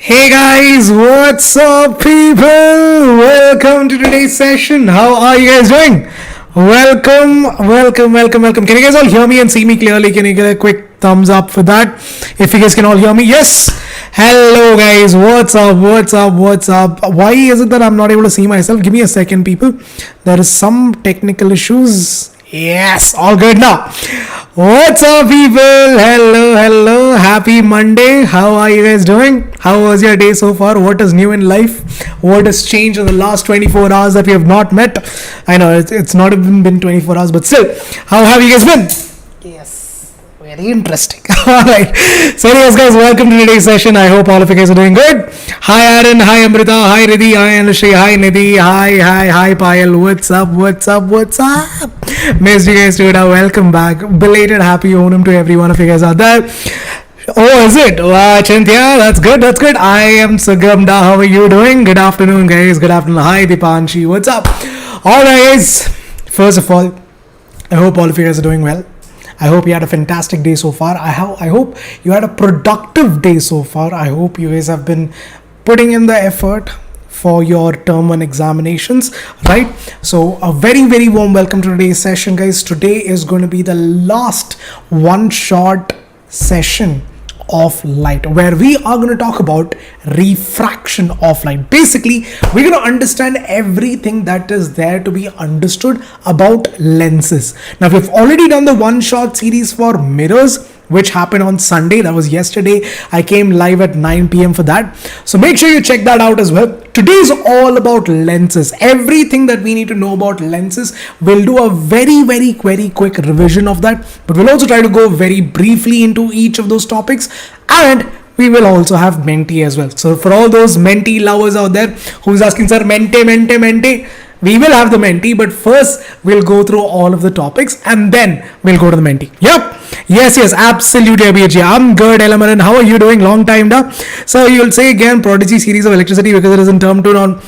Hey guys, what's up people? Welcome to today's session. How are you guys doing? Welcome. Can you guys all hear me and see me clearly? Can you get a quick thumbs up for that? If you guys can all hear me, yes. Hello guys, what's up? Why is it that I'm not able to see myself? Give me a second people. There is some technical issues. Yes, all good now. What's up people? Hello. Happy Monday. How are you guys doing? How was your day so far? What is new in life? What has changed in the last 24 hours that we have not met? I know it's not even been 24 hours, but still, how have you guys been? Yes, very interesting. Alright. So anyways guys, welcome to today's session. I hope all of you guys are doing good. Hi Aaron, hi Amrita, hi Riddhi, hi Anushri, hi Nidhi, hi Payal. What's up? Missed you guys today. Welcome back. Belated happy Onam to every one of you guys out there. Oh, is it? Wow, Chinthia, that's good. I am Sugamda. How are you doing? Good afternoon, guys. Good afternoon. Hi, Dipanshi. What's up? All right, guys. First of all, I hope all of you guys are doing well. I hope you had a fantastic day so far. I hope you had a productive day so far. I hope you guys have been putting in the effort for your term 1 examinations, right? So a very warm welcome to today's session, guys. Today is going to be the last one shot session of light, where we are going to talk about refraction of light. Basically, we're going to understand everything that is there to be understood about lenses. Now, we've already done the one shot series for mirrors, which happened on Sunday. That was yesterday. I came live at 9 p.m. for that. So make sure you check that out as well. Today is all about lenses. Everything that we need to know about lenses. We'll do a very quick revision of that. But we'll also try to go very briefly into each of those topics. And we will also have Menti as well. So for all those Menti lovers out there who's asking, sir, Mente. We will have the Menti, but first we'll go through all of the topics and then we'll go to the Menti. Yep. Yes, absolutely, Abhijit. I'm good, Elamaran. How are you doing? Long time now. So you'll say again, Prodigy series of electricity because it is in term 2 now.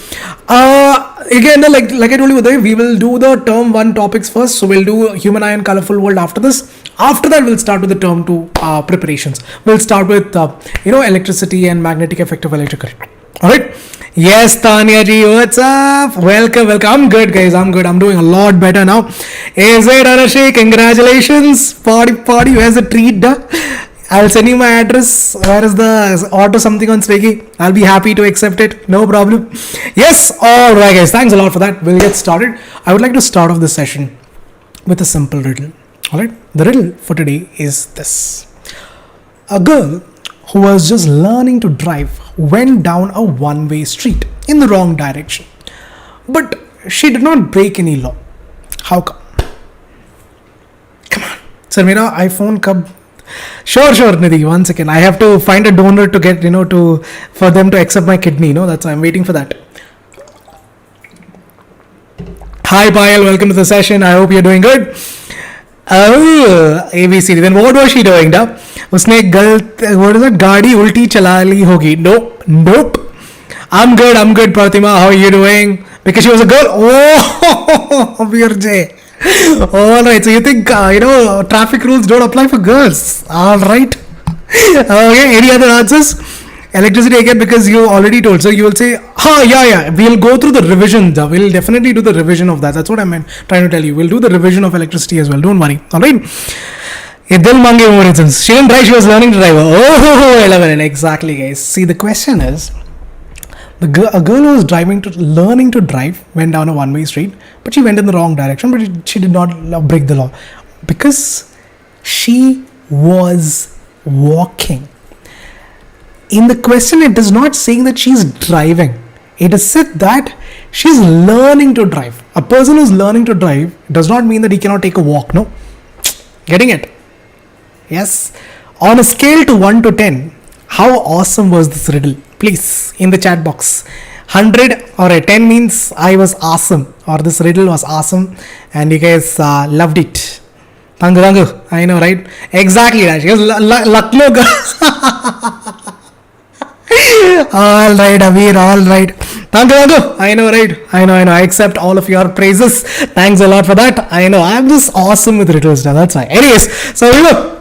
Again, like I told you, we will do the term 1 topics first. So we'll do human eye and colorful world after this. After that, we'll start with the term 2 preparations. We'll start with, electricity and magnetic effect of electric current. Alright. Yes, Tanya ji, what's up? Welcome. I'm good, guys. I'm good. I'm doing a lot better now. Is it, Arashi? Congratulations. Party. Where's the treat? I'll send you my address. Where is the order something on Swiggy? I'll be happy to accept it. No problem. Yes. Alright, guys. Thanks a lot for that. We'll get started. I would like to start off this session with a simple riddle. Alright. The riddle for today is this. A girl who was just learning to drive went down a one-way street in the wrong direction. But she did not break any law. How come? Come on. Sir, mera iPhone kab? Sure, Nidhi. 1 second. I have to find a donor to get, for them to accept my kidney. That's why I'm waiting for that. Hi, Payal. Welcome to the session. I hope you're doing good. Oh, ABC. Then what was she doing? उसने what is that? गाड़ी उल्टी चला ली होगी. Nope. I'm good, Pratima. How are you doing? Because she was a girl. Oh, Virjay. Alright, so you think, traffic rules don't apply for girls. Alright. Okay, any other answers? Electricity again, because you already told. So you will say, yeah. We'll go through the revision. We'll definitely do the revision of that. That's what I meant trying to tell you. We'll do the revision of electricity as well. Don't worry. Alright. She didn't drive, she was learning to drive. Oh, 11. Exactly, guys. See, the question is, a girl who was learning to drive went down a one-way street, but she went in the wrong direction, but she did not break the law because she was walking. In the question, it is not saying that she's driving. It is said that she's learning to drive. A person who's learning to drive does not mean that he cannot take a walk, no? Getting it? Yes. On a scale to 1 to 10, how awesome was this riddle? Please, in the chat box. 100 or a 10 means I was awesome, or this riddle was awesome and you guys loved it. Tangu. I know, right? Exactly, Rash. Lucknow girl. Alright, Amir, alright. Uncle, I know, right? I know. I accept all of your praises. Thanks a lot for that. I know. I'm just awesome with riddles now. That's why. Anyways, so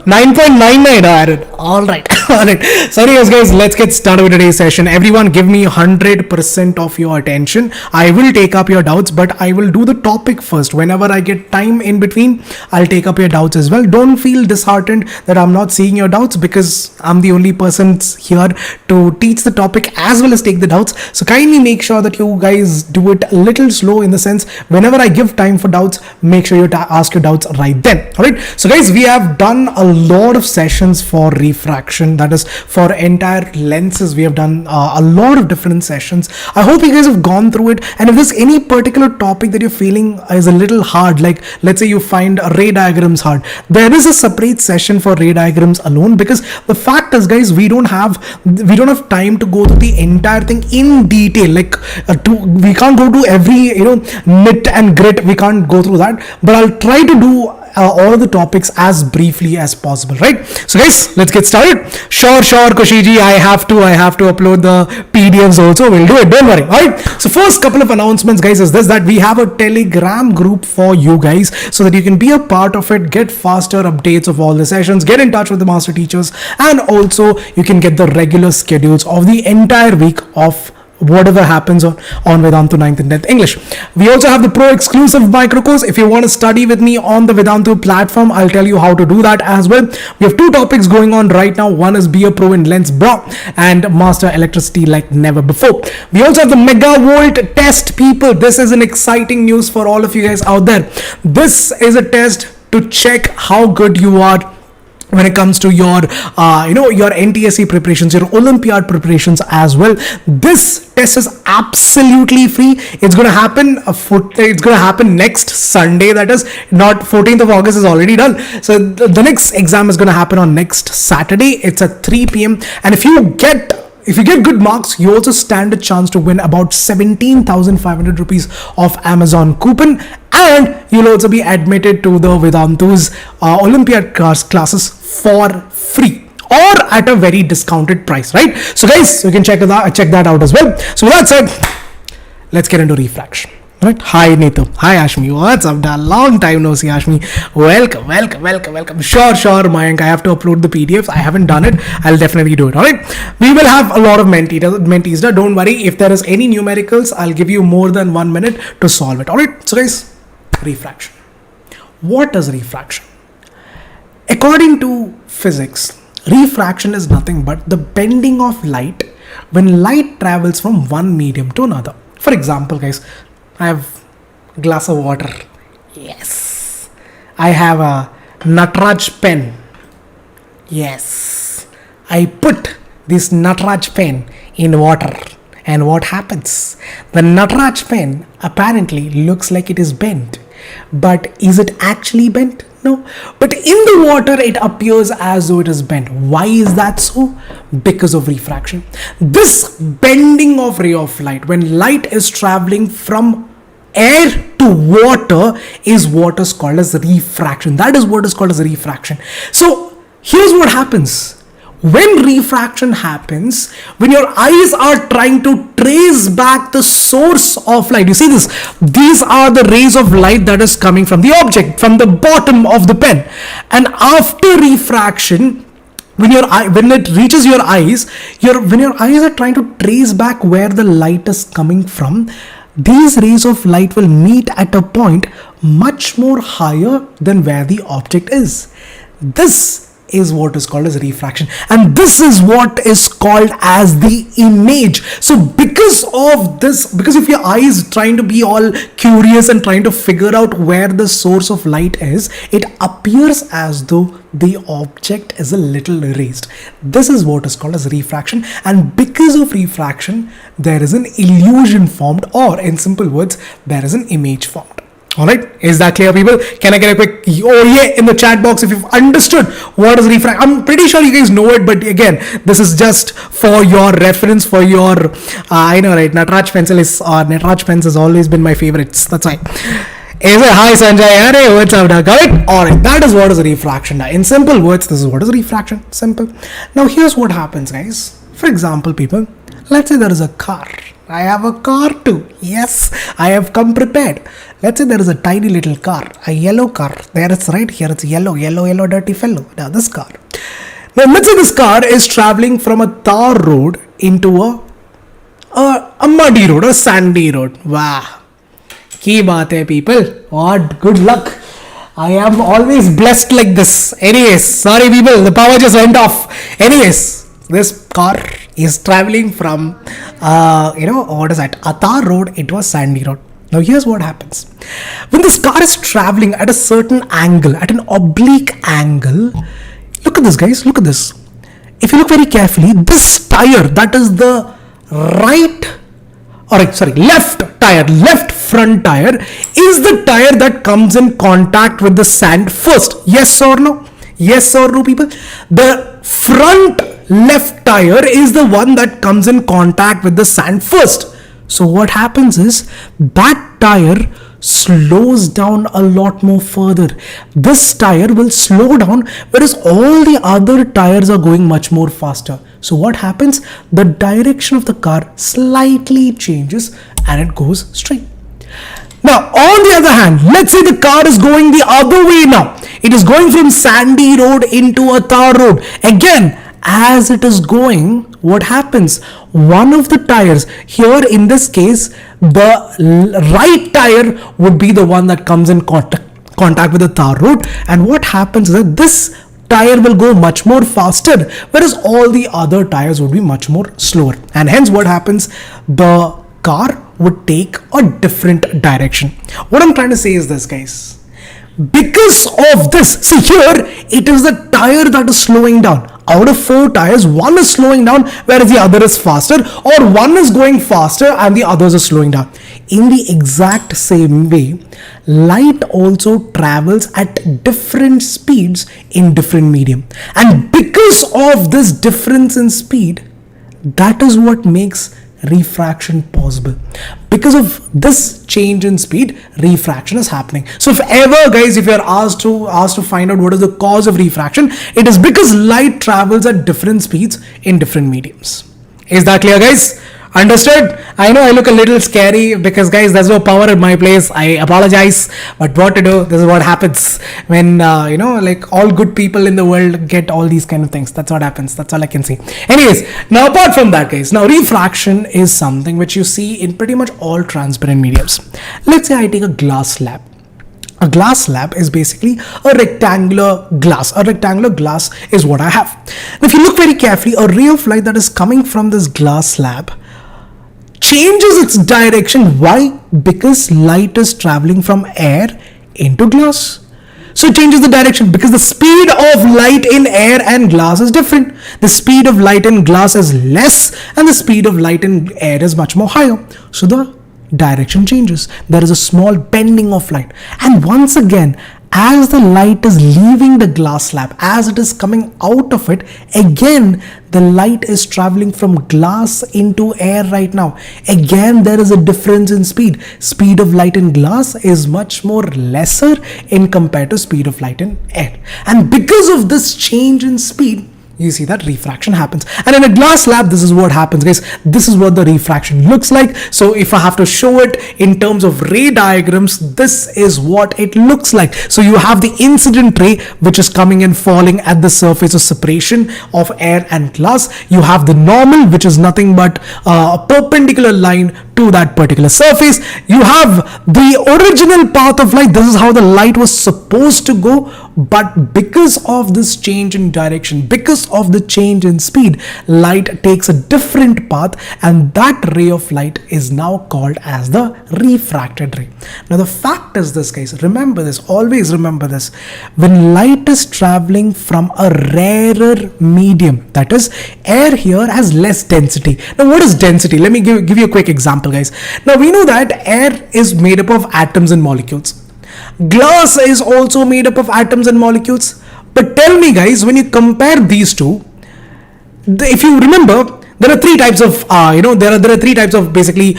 9.99 Aaron. Alright. Alright. So anyways guys, let's get started with today's session. Everyone give me 100% of your attention. I will take up your doubts, but I will do the topic first. Whenever I get time in between, I'll take up your doubts as well. Don't feel disheartened that I'm not seeing your doubts, because I'm the only person here to teach the topic as well as take the doubts. So kindly make sure that you guys do it a little slow, in the sense whenever I give time for doubts, make sure you ask your doubts right then. Alright. So guys, we have done a lot of sessions for refraction, that is for entire lenses. We have done a lot of different sessions. I hope you guys have gone through it, and if there's any particular topic that you're feeling is a little hard, like let's say you find ray diagrams hard, there is a separate session for ray diagrams alone, because the fact is guys, we don't have time to go through the entire thing in detail. Like we can't go to every nit and grit, we can't go through that, but I'll try to do all the topics as briefly as possible, right? So guys, let's get started. Sure, Kushiji, I have to upload the PDFs also. We'll do it, don't worry. Alright, so first couple of announcements guys is this, that we have a Telegram group for you guys, so that you can be a part of it, get faster updates of all the sessions, get in touch with the master teachers, and also you can get the regular schedules of the entire week of whatever happens on Vedantu 9th and 10th English. We also have the pro exclusive micro course. If you want to study with me on the Vedantu platform, I'll tell you how to do that as well. We have two topics going on right now. One is be a pro in lens bro and master electricity like never before. We also have the mega volt test, people. This is an exciting news for all of you guys out there. This is a test to check how good you are when it comes to your your NTSE preparations, your Olympiad preparations as well. This test is absolutely free. It's going to happen next Sunday, that is not 14th of August is already done. So the next exam is going to happen on next Saturday. It's at 3 p.m. and if you get good marks, you also stand a chance to win about 17,500 rupees of Amazon coupon, and you'll also be admitted to the Vedantu's Olympiad classes for free or at a very discounted price, right? So guys, you can check that out as well. So with that said, let's get into refraction. Right. Hi Neetu. Hi Ashmi. What's up? Long time no see, Ashmi. Welcome. Sure, Mayank. I have to upload the PDFs. I haven't done it. I'll definitely do it. Alright. We will have a lot of mentees. Don't worry. If there is any numericals, I'll give you more than 1 minute to solve it. Alright. So guys, refraction. What is refraction? According to physics, refraction is nothing but the bending of light when light travels from one medium to another. For example, guys, I have a glass of water. Yes. I have a Nataraj pen. Yes. I put this Nataraj pen in water. And what happens? The Nataraj pen apparently looks like it is bent. But is it actually bent? No. But in the water, it appears as though it is bent. Why is that so? Because of refraction. This bending of ray of light, when light is traveling from air to water, is what is called as refraction. That is what is called as refraction. So here's what happens. When refraction happens, when your eyes are trying to trace back the source of light, you see this, these are the rays of light that is coming from the object, from the bottom of the pen. And after refraction, when it reaches your eyes, when your eyes are trying to trace back where the light is coming from, these rays of light will meet at a point much more higher than where the object is. This is what is called as refraction, and this is what is called as the image. So because of this, because if your eye is trying to be all curious and trying to figure out where the source of light is, it appears as though the object is a little raised. This is what is called as refraction, and because of refraction, there is an illusion formed, or in simple words, there is an image formed. Alright, is that clear, people? Can I get a quick oh yeah in the chat box if you've understood what is refraction? I'm pretty sure you guys know it, but again, this is just for your reference, for your I know, right? Nataraj pencil has always been my favorites. That's why. Is it hi Sanjay? Hey, what's up, Doug? Alright, that is what is refraction. In simple words, this is what is refraction. Simple. Now here's what happens, guys. For example, people, let's say there is a car. I have a car too. Yes, I have come prepared. Let's say there is a tiny little car, a yellow car. There it's right here. It's yellow, dirty fellow. Now this car. Now let's say this car is traveling from a tar road into a muddy road, a sandy road. Wow. Ki baat hai, people. What good luck. I am always blessed like this. Anyways, sorry people, the power just went off. Anyways, this car is traveling from, what is that? A tar road into a sandy road. Now here's what happens. When this car is traveling at a certain angle, at an oblique angle, look at this guys, look at this. If you look very carefully, this tire, that is the left front tire is the tire that comes in contact with the sand first. Yes or no? Yes or no, people? The front left tire is the one that comes in contact with the sand first. So what happens is that tire slows down a lot more further. This tire will slow down, whereas all the other tires are going much more faster. So what happens? The direction of the car slightly changes and it goes straight. Now, on the other hand, let's say the car is going the other way now. It is going from sandy road into a tar road. Again, as it is going, what happens? One of the tires, here in this case, the right tire would be the one that comes in contact with the tar road. And what happens is that this tire will go much more faster, whereas all the other tires would be much more slower. And hence what happens? The car would take a different direction. What I'm trying to say is this, guys. Because of this, see here, it is the tire that is slowing down. Out of 4 tires, one is slowing down, whereas the other is faster, or one is going faster and the others are slowing down. In the exact same way, light also travels at different speeds in different medium. And because of this difference in speed, that is what makes refraction possible. Because of this change in speed, refraction is happening. So if ever, guys, if you're asked to find out what is the cause of refraction, it is because light travels at different speeds in different mediums. Is that clear, guys? Understood? I know I look a little scary because, guys, there's no power in my place. I apologize, but what to do? This is what happens when like all good people in the world get all these kind of things. That's what happens. That's all I can say. Anyways, now apart from that, guys, now refraction is something which you see in pretty much all transparent mediums. Let's say I take a glass slab. A glass slab is basically a rectangular glass. A rectangular glass is what I have. Now, if you look very carefully, a ray of light that is coming from this glass slab changes its direction. Why? Because light is traveling from air into glass. So it changes the direction because the speed of light in air and glass is different. The speed of light in glass is less and the speed of light in air is much more higher. So the direction changes. There is a small bending of light. And once again, as the light is leaving the glass slab, as it is coming out of it, again, the light is traveling from glass into air right now. Again, there is a difference in speed. Speed of light in glass is much more lesser in compared to speed of light in air. And because of this change in speed, you see that refraction happens. And in a glass slab, this is what happens, guys. This is what the refraction looks like. So if I have to show it in terms of ray diagrams, this is what it looks like. So you have the incident ray, which is coming and falling at the surface of separation of air and glass. You have the normal, which is nothing but a perpendicular line to that particular surface. You have the original path of light. This is how the light was supposed to go. But because of this change in direction, because of the change in speed, light takes a different path, and that ray of light is now called as the refracted ray. Now the fact is this, guys, remember this, always remember this. When light is traveling from a rarer medium, that is, air here has less density. Now what is density? Let me give you a quick example, guys. Now we know that air is made up of atoms and molecules. Glass is also made up of atoms and molecules. But tell me, guys, when you compare these two, if you remember, there are 3 types of there are 3 types of basically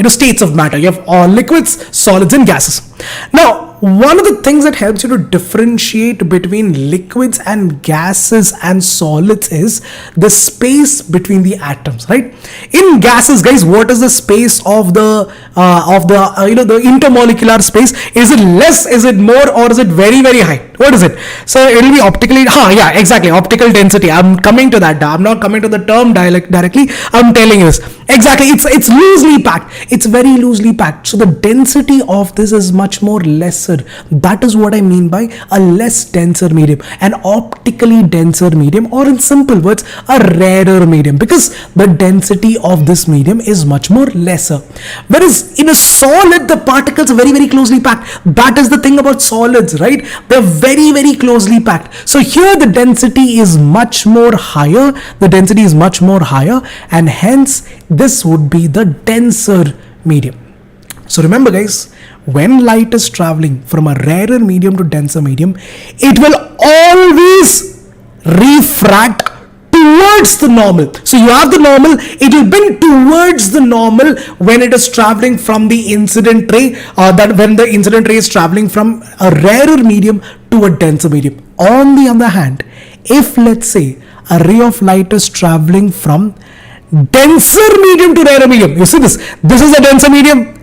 states of matter. You have liquids, solids, and gases. Now one of the things that helps you to differentiate between liquids and gases and solids is the space between the atoms, right? In gases, guys, what is the space of the the intermolecular space? Is it less, is it more, or is it very, very high? What is it? So it will be optically, yeah, exactly, optical density. I'm coming to that. I'm not coming to the term directly. I'm telling you this. Exactly, it's loosely packed. It's very loosely packed. So the density of this is much more lesser. That is what I mean by a less denser medium, an optically denser medium, or in simple words, a rarer medium, because the density of this medium is much more lesser. Whereas in a solid, the particles are very, very closely packed. That is the thing about solids, right? They're very, very closely packed. So here the density is much more higher. The density is much more higher, and hence this would be the denser medium. So remember, guys, when light is traveling from a rarer medium to denser medium, it will always refract towards the normal. So you have the normal, it will bend towards the normal when it is traveling from the incident ray, that when the incident ray is traveling from a rarer medium to a denser medium. On the other hand, if let's say a ray of light is traveling from denser medium to rarer medium, you see this is a denser medium,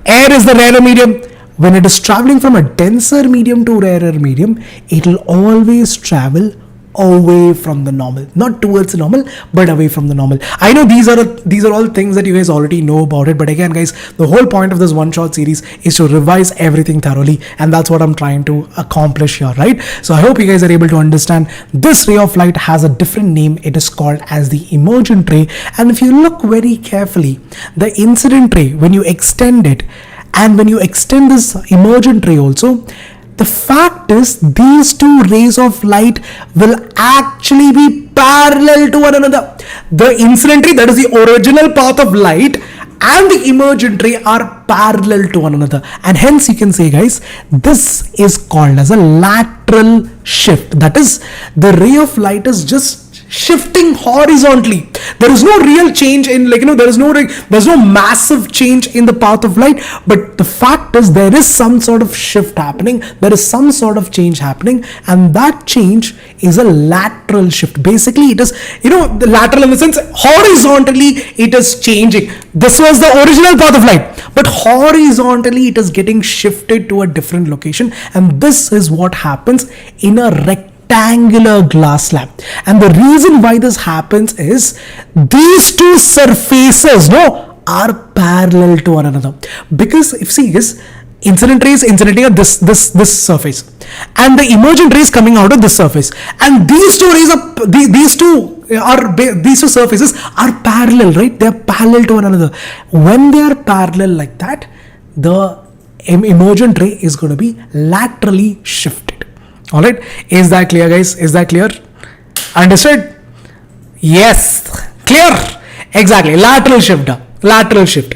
air is the rarer medium. When it is traveling from a denser medium to rarer medium, it will always travel away from the normal, not towards the normal, but away from the normal. I know these are all things that you guys already know about it, but again, guys, the whole point of this one shot series is to revise everything thoroughly, and that's what I'm trying to accomplish here, right? So I hope you guys are able to understand. This ray of light has a different name. It is called as the emergent ray, and if you look very carefully, the incident ray, when you extend it, and when you extend this emergent ray also, the fact is these two rays of light will actually be parallel to one another. The incident ray, that is the original path of light, and the emergent ray are parallel to one another, and hence you can say, guys, this is called as a lateral shift. That is, the ray of light is just shifting horizontally. There is no real change in, there's no massive change in the path of light, but the fact is there is some sort of shift happening, there is some sort of change happening, and that change is a lateral shift. Basically, it is, the lateral in the sense horizontally it is changing. This was the original path of light, but horizontally it is getting shifted to a different location, and this is what happens in a rectangular glass slab. And the reason why this happens is these two surfaces are parallel to one another, because if you see this, incident rays incidenting on this surface, and the emergent rays coming out of this surface, and these two rays are these two surfaces are parallel, right? They are parallel to one another. When they are parallel like that, the emergent ray is going to be laterally shifted. All right, is that clear, guys? Is that clear? Understood? Yes, clear. Exactly, lateral shift.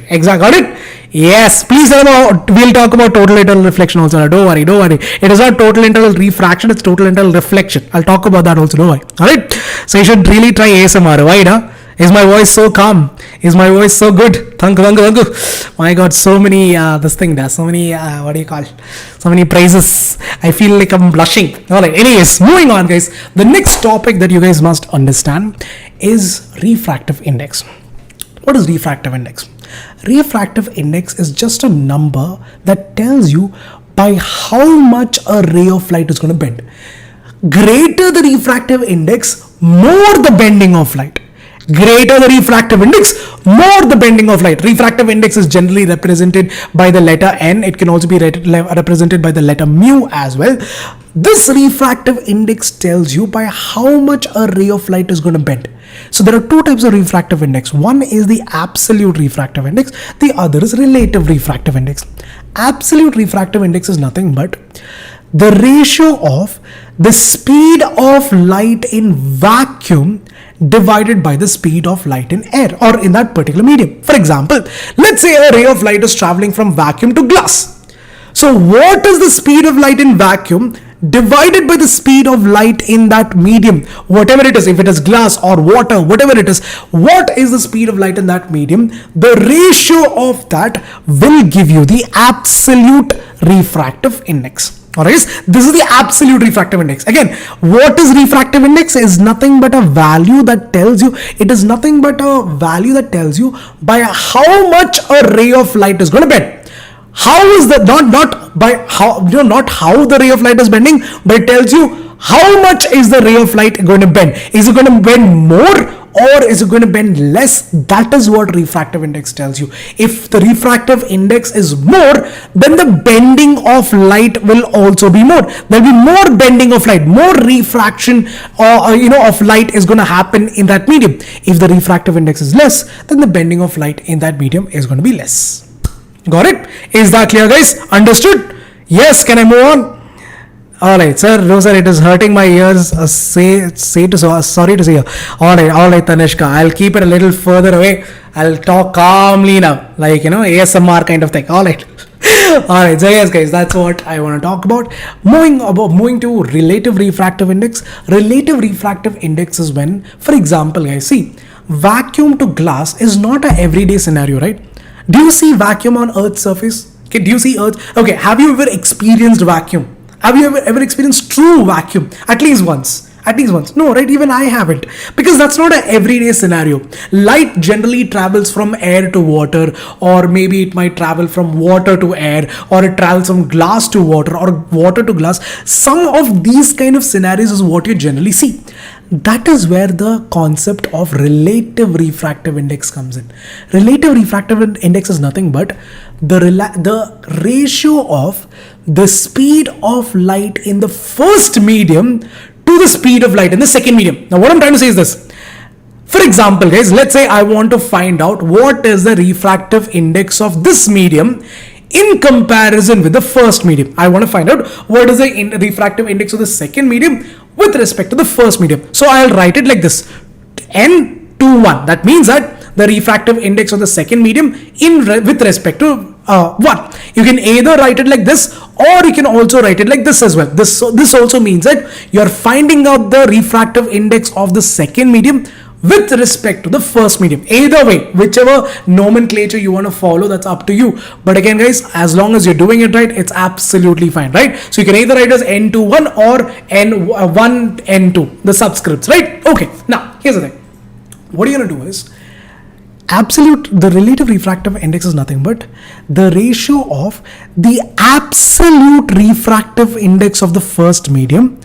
Exactly, got it? Yes, please. We'll talk about total internal reflection also. Don't worry. It is not total internal refraction, it's total internal reflection. I'll talk about that also. Don't worry. All right. So you should really try ASMR. Why? Is my voice so calm? Is my voice so good? Thank you. My God, so many so many so many praises. I feel like I'm blushing. All right. Anyways, moving on, guys. The next topic that you guys must understand is refractive index. What is refractive index? Refractive index is just a number that tells you by how much a ray of light is going to bend. Greater the refractive index, more the bending of light. Greater the refractive index, more the bending of light. Refractive index is generally represented by the letter N. It can also be represented by the letter mu as well. This refractive index tells you by how much a ray of light is going to bend. So there are two types of refractive index. One is the absolute refractive index. The other is relative refractive index. Absolute refractive index is nothing but the ratio of the speed of light in vacuum divided by the speed of light in air, or in that particular medium. For example, let's say a ray of light is traveling from vacuum to glass. So what is the speed of light in vacuum divided by the speed of light in that medium, whatever it is, if it is glass or water, whatever it is, what is the speed of light in that medium, the ratio of that will give you the absolute refractive index. Alright, this is the absolute refractive index. Again, what is refractive index? Is nothing but a value that tells you, it is nothing but a value that tells you by how much a ray of light is going to bend. How is that, not by how, not how the ray of light is bending, but it tells you how much is the ray of light going to bend. Is it going to bend more or is it going to bend less? That is what refractive index tells you. If the refractive index is more, then the bending of light will also be more. There will be more bending of light, more refraction of light is going to happen in that medium. If the refractive index is less, then the bending of light in that medium is going to be less. Got it? Is that clear, guys? Understood? Yes. Can I move on? Alright, sir, it is hurting my ears. Sorry to say. Alright, Tanishka, I'll keep it a little further away. I'll talk calmly now, like, ASMR kind of thing. Alright. Alright, so yes, guys, that's what I want to talk about. Moving to relative refractive index. Relative refractive index is when, for example, guys, see, vacuum to glass is not a everyday scenario, right? Do you see vacuum on Earth's surface? Okay, do you see Earth? Okay, have you ever experienced vacuum? Have you ever experienced true vacuum? At least once. No, right? Even I haven't. Because that's not an everyday scenario. Light generally travels from air to water, or maybe it might travel from water to air, or it travels from glass to water, or water to glass. Some of these kind of scenarios is what you generally see. That is where the concept of relative refractive index comes in. Relative refractive index is nothing but the ratio of the speed of light in the first medium to the speed of light in the second medium. Now, what I'm trying to say is this. For example, guys, let's say I want to find out what is the refractive index of this medium in comparison with the first medium. I want to find out what is the refractive index of the second medium with respect to the first medium. So I'll write it like this: N21. That means that the refractive index of the second medium with respect to 1. You can either write it like this, or you can also write it like this as well. This also means that you're finding out the refractive index of the second medium with respect to the first medium. Either way, whichever nomenclature you want to follow, that's up to you. But again, guys, as long as you're doing it right, it's absolutely fine, right? So you can either write as N21 or N1, N2, the subscripts, right? Okay, now here's the thing. What you're going to do is, the relative refractive index is nothing but the ratio of the absolute refractive index of the first medium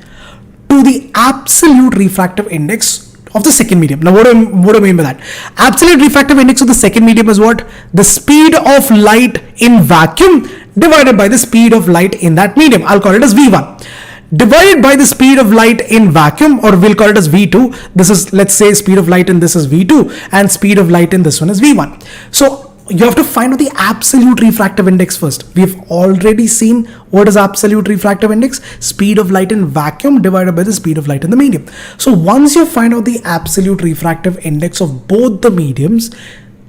to the absolute refractive index of the second medium. Now, what do I mean by that? Absolute refractive index of the second medium is what? The speed of light in vacuum divided by the speed of light in that medium. I'll call it as V1. Divided by the speed of light in vacuum, or we'll call it as V2. This is, let's say, speed of light in this is V2 and speed of light in this one is V1. So you have to find out the absolute refractive index first. We've already seen what is absolute refractive index: speed of light in vacuum divided by the speed of light in the medium. So once you find out the absolute refractive index of both the mediums,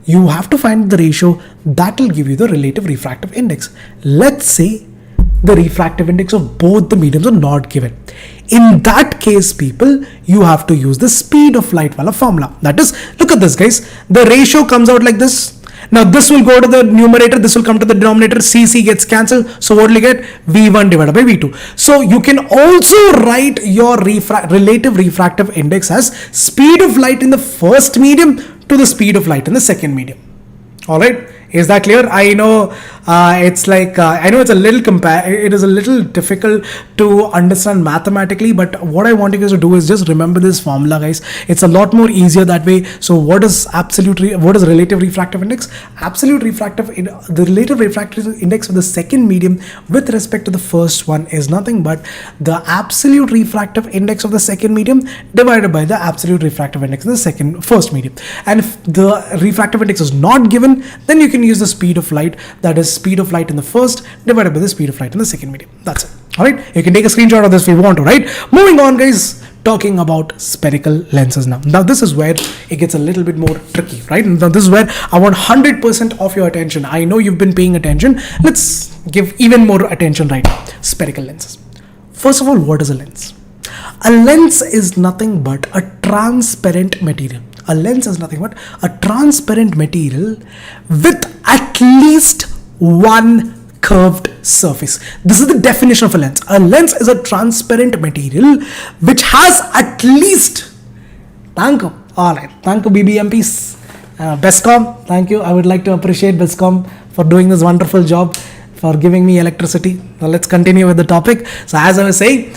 you have to find the ratio that will give you the relative refractive index. Let's say the refractive index of both the mediums are not given. In that case, people, you have to use the speed of light wala formula. That is, look at this, guys. The ratio comes out like this. Now this will go to the numerator, this will come to the denominator, CC gets cancelled. So what will you get? V1 divided by V2. So you can also write your relative refractive index as speed of light in the first medium to the speed of light in the second medium. Alright, is that clear? I know it's like, I know it's a little it is a little difficult to understand mathematically, but what I want you guys to do is just remember this formula, guys. It's a lot more easier that way. So what is relative refractive index? The relative refractive index of the second medium with respect to the first one is nothing but the absolute refractive index of the second medium divided by the absolute refractive index of the first medium. And if the refractive index is not given, then you can use the speed of light, that is speed of light in the first divided by the speed of light in the second medium. That's it. Alright, you can take a screenshot of this if you want to, right? Moving on, guys, talking about spherical lenses now. Now this is where it gets a little bit more tricky, right? Now this is where I want 100% of your attention. I know you've been paying attention. Let's give even more attention right now. Spherical lenses. First of all, what is a lens? A lens is nothing but a transparent material. A lens is nothing but a transparent material with at least one curved surface. This is the definition of a lens. A lens is a transparent material which has at least, thank you, alright, thank you BBMPs, Bescom, thank you. I would like to appreciate Bescom for doing this wonderful job, for giving me electricity. Now let's continue with the topic. So as I was saying,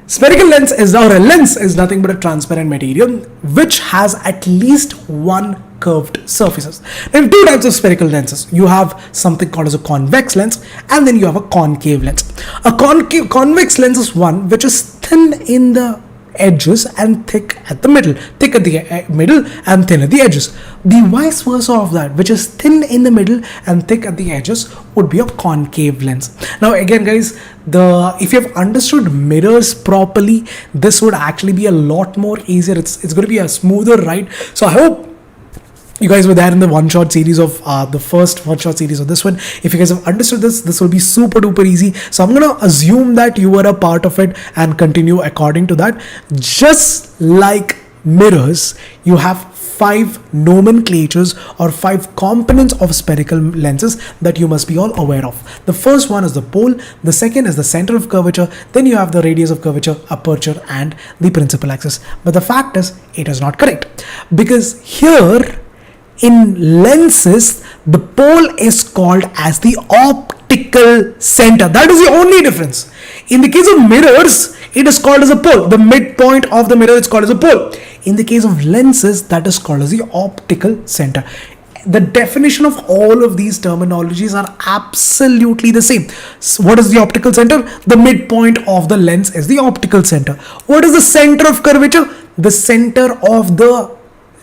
spherical lens is, or a lens is nothing but a transparent material which has at least one curved surfaces. There are two types of spherical lenses. You have something called as a convex lens, and then you have a concave lens. A convex lens is one which is thin in the edges and thick at the middle, thick at the middle and thin at the edges. The vice versa of that, which is thin in the middle and thick at the edges, would be a concave lens. Now again guys, if you have understood mirrors properly, this would actually be a lot more easier. It's going to be a smoother ride. So I hope you guys were there in the one-shot series of the first one-shot series of this one. If you guys have understood this will be super duper easy. So I'm going to assume that you were a part of it and continue according to that. Just like mirrors, you have 5 nomenclatures or 5 components of spherical lenses that you must be all aware of. The first one is the pole, the second is the center of curvature, then you have the radius of curvature, aperture, and the principal axis. But the fact is, it is not correct, because here in lenses, the pole is called as the optical center. That is the only difference. In the case of mirrors, it is called as a pole. The midpoint of the mirror is called as a pole. In the case of lenses, that is called as the optical center. The definition of all of these terminologies are absolutely the same. So what is the optical center? The midpoint of the lens is the optical center. What is the center of curvature? The center of the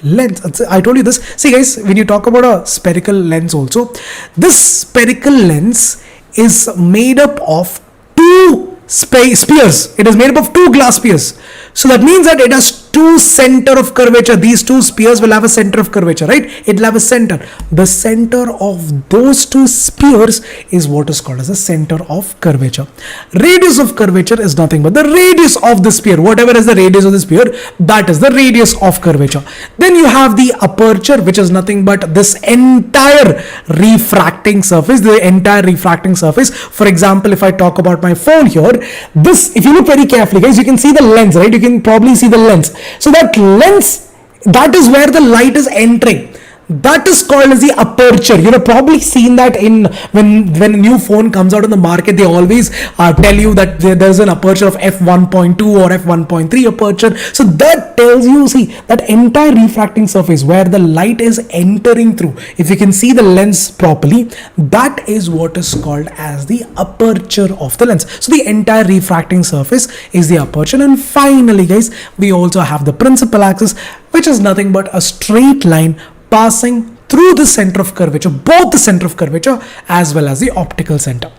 lens. I told you this. See guys, when you talk about a spherical lens also, this spherical lens is made up of 2 spheres. It is made up of 2 glass spheres. So that means that it has 2 center of curvature. These 2 spheres will have a center of curvature, right? It will have a center. The center of those 2 spheres is what is called as the center of curvature. Radius of curvature is nothing but the radius of the sphere. Whatever is the radius of the sphere, that is the radius of curvature. Then you have the aperture, which is nothing but this entire refracting surface. The entire refracting surface. For example, if I talk about my phone here, this, if you look very carefully guys, you can see the lens, right? You can probably see the lens. So that lens, that is where the light is entering. That is called as the aperture. You have probably seen that in when a new phone comes out in the market, they always tell you that there's an aperture of f1.2 or f1.3 aperture. So that tells you, see, that entire refracting surface where the light is entering through, if you can see the lens properly, that is what is called as the aperture of the lens. So the entire refracting surface is the aperture. And finally guys, we also have the principal axis, which is nothing but a straight line passing through the center of curvature, both the center of curvature as well as the optical center.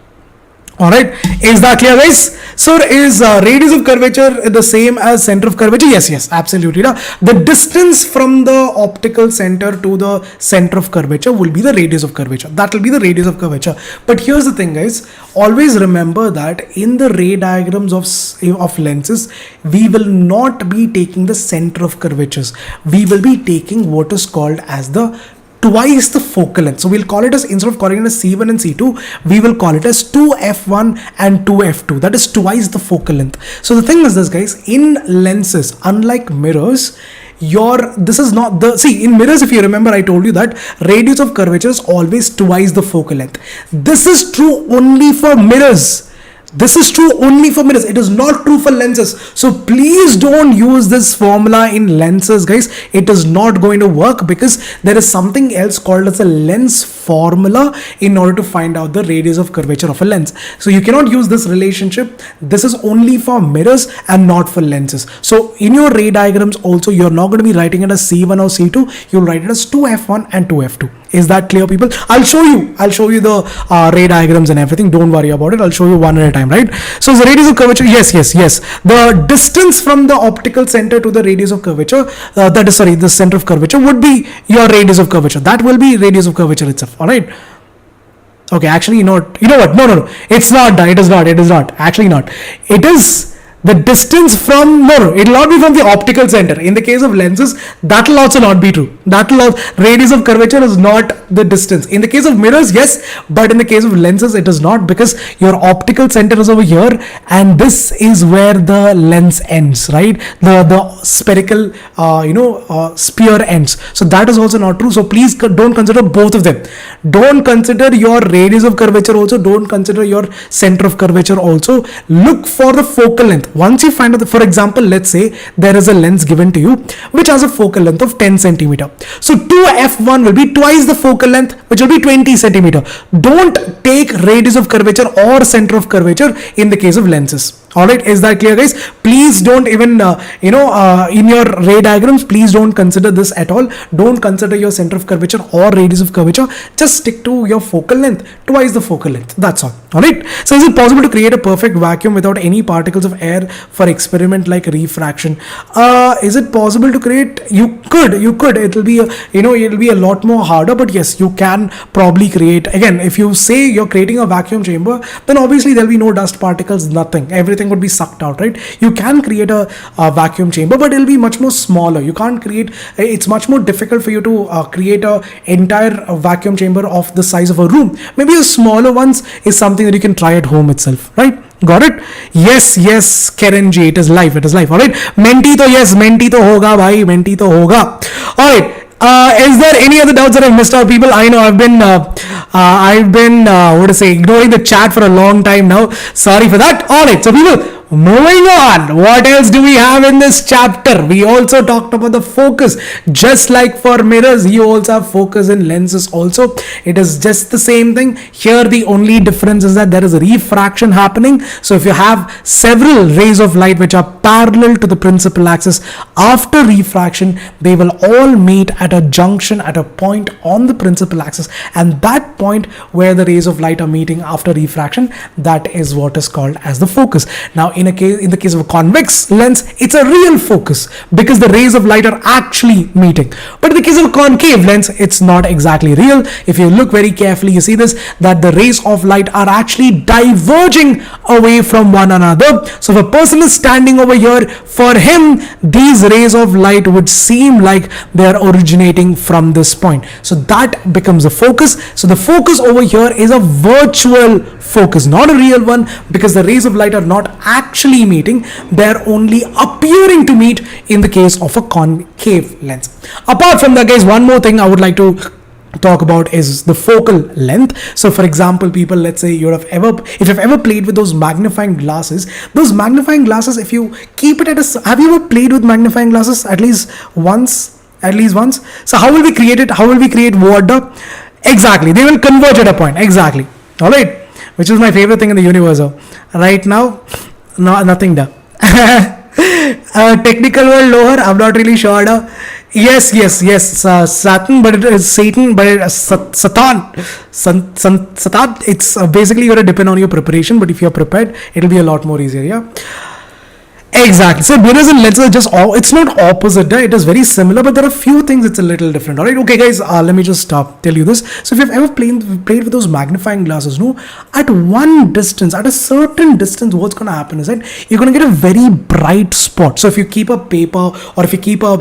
Alright, is that clear guys? So is radius of curvature the same as center of curvature? Yes, absolutely. The distance from the optical center to the center of curvature will be the radius of curvature. That will be the radius of curvature. But here's the thing guys, always remember that in the ray diagrams of lenses, we will not be taking the center of curvatures. We will be taking what is called as the twice the focal length. So we'll call it as, instead of calling it as C1 and C2, we will call it as 2f1 and 2f2. That is twice the focal length. So the thing is this guys, in lenses, unlike mirrors, this is not the, see, in mirrors, if you remember, I told you that radius of curvature is always twice the focal length. This is true only for mirrors. This is true only for mirrors. It is not true for lenses. So please don't use this formula in lenses, guys. It is not going to work because there is something else called as a lens formula in order to find out the radius of curvature of a lens. So you cannot use this relationship. This is only for mirrors and not for lenses. So in your ray diagrams also, you're not going to be writing it as C1 or C2. You'll write it as 2f1 and 2f2. Is that clear, people? I'll show you the ray diagrams and everything. Don't worry about it. I'll show you one at a time, right? So the radius of curvature, yes. The distance from the optical center to the radius of curvature, the center of curvature would be your radius of curvature. That will be radius of curvature itself. All right. Okay, actually not. You know what? No. It's not. It is not. It is not. Actually not. It is the distance from, no, it will not be from the optical center. In the case of lenses, that will also not be true. That will also, radius of curvature is not the distance. In the case of mirrors, yes, but in the case of lenses, it is not, because your optical center is over here, and this is where the lens ends, right? The spherical, sphere ends. So that is also not true. So please don't consider both of them. Don't consider your radius of curvature also. Don't consider your center of curvature also. Look for the focal length. Once you find out, for example, let's say there is a lens given to you which has a focal length of 10 centimeter. So 2f1 will be twice the focal length, which will be 20 centimeter. Don't take radius of curvature or center of curvature in the case of lenses. All right, is that clear, guys? Please don't even, in your ray diagrams, please don't consider this at all. Don't consider your center of curvature or radius of curvature. Just stick to your focal length, twice the focal length. That's all. All right. So, is it possible to create a perfect vacuum without any particles of air for experiment like refraction? Is it possible to create? You could. It will be, it'll be a lot more harder. But yes, you can probably create. Again, if you say you're creating a vacuum chamber, then obviously there'll be no dust particles, nothing. Everything would be sucked out, right? You can create a vacuum chamber, but it'll be much more smaller. You can't create, it's much more difficult for you to create a entire vacuum chamber of the size of a room. Maybe a smaller ones is something that you can try at home itself, right? Got it? Yes, Karen G, it is live, all right? Menti to, yes, menti to hoga bhai, menti to hoga. All right. Is there any other doubts that I've missed out, people? I know I've been ignoring the chat for a long time now. Sorry for that. All right, so people, moving on. What else do we have in this chapter? We also talked about the focus. Just like for mirrors, you also have focus in lenses also. It is just the same thing. Here, the only difference is that there is a refraction happening. So if you have several rays of light which are parallel to the principal axis, after refraction, they will all meet at a junction, at a point on the principal axis. And that point where the rays of light are meeting after refraction, that is what is called as the focus. Now, in the case of a convex lens, it's a real focus because the rays of light are actually meeting. But in the case of a concave lens, it's not exactly real. If you look very carefully, you see this, that the rays of light are actually diverging away from one another. So if a person is standing over here, for him, these rays of light would seem like they are originating from this point. So that becomes the focus. So the focus over here is a virtual focus, not a real one, because the rays of light are not actually meeting. They're only appearing to meet in the case of a concave lens. Apart from that, guys, one more thing I would like to talk about is the focal length. So for example, people, let's say if you've ever played with those magnifying glasses, if you keep it at have you ever played with magnifying glasses at least once? So how will we create it? How will we create water? Exactly, they will converge at a point. Exactly. All right, which is my favorite thing in the universe right now. No, nothing there. Technical word lower, I'm not really sure. Yes, Satan, but it is Satan, but it is Satan. It's basically going to depend on your preparation, but if you're prepared, it'll be a lot more easier. Yeah. Exactly. So mirrors and lenses are just it's not opposite. It is very similar, but there are a few things it's a little different. All right. Okay, guys. Let me just tell you this. So if you've ever played with those magnifying glasses, at one distance, at a certain distance, what's going to happen is that you're going to get a very bright spot. So if you keep a paper or if you keep a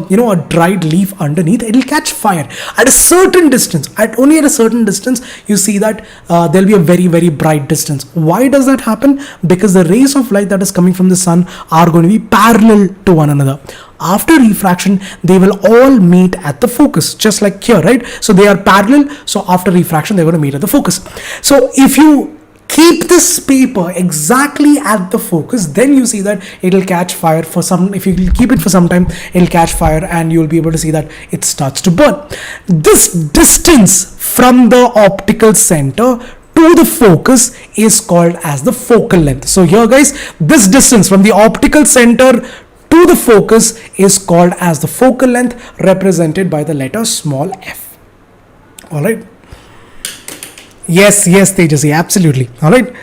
dried leaf underneath, it'll catch fire at a certain distance. Only at a certain distance, you see that there'll be a very, very bright distance. Why does that happen? Because the rays of light that is coming from the sun are going to be parallel to one another. After refraction, they will all meet at the focus, just like here, right? So they are parallel. So after refraction, they're going to meet at the focus. So if you keep this paper exactly at the focus, then you see that it'll catch fire for some. If you keep it for some time, it'll catch fire and you'll be able to see that it starts to burn. This distance from the optical center to the focus is called as the focal length. So here, guys, this distance from the optical center to the focus is called as the focal length, represented by the letter small f. All right. Yes, Tejasi, absolutely. All right.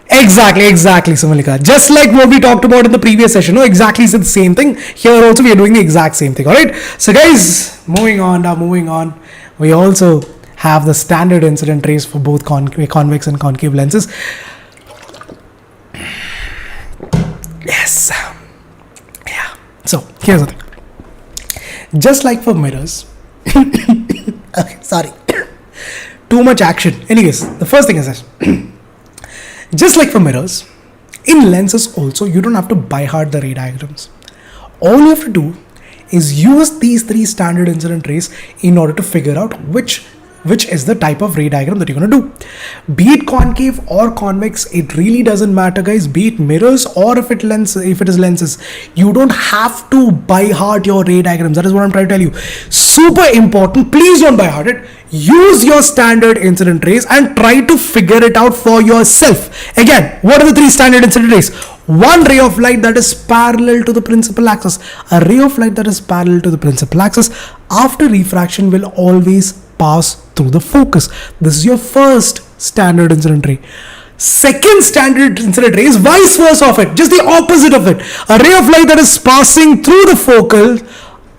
Exactly, Sumalika. Just like what we talked about in the previous session. Exactly, it's the same thing. Here also we are doing the exact same thing. All right. So guys, moving on. We also have the standard incident rays for both convex and concave lenses. Yes. Yeah. So here's the thing. Just like for mirrors, okay, sorry, too much action. Anyways, the first thing is this. Just like for mirrors, in lenses also, you don't have to by heart the ray diagrams. All you have to do is use these 3 standard incident rays in order to figure out which is the type of ray diagram that you're going to do. Be it concave or convex, it really doesn't matter, guys. Be it mirrors or if it is lenses, you don't have to by heart your ray diagrams. That is what I'm trying to tell you. Super important. Please don't by heart it. Use your standard incident rays and try to figure it out for yourself. Again, what are the 3 standard incident rays? One ray of light that is parallel to the principal axis. A ray of light that is parallel to the principal axis after refraction will always pass through the focus. This is your first standard incident ray. Second standard incident ray is vice versa of it, just the opposite of it. A ray of light that is passing through the focal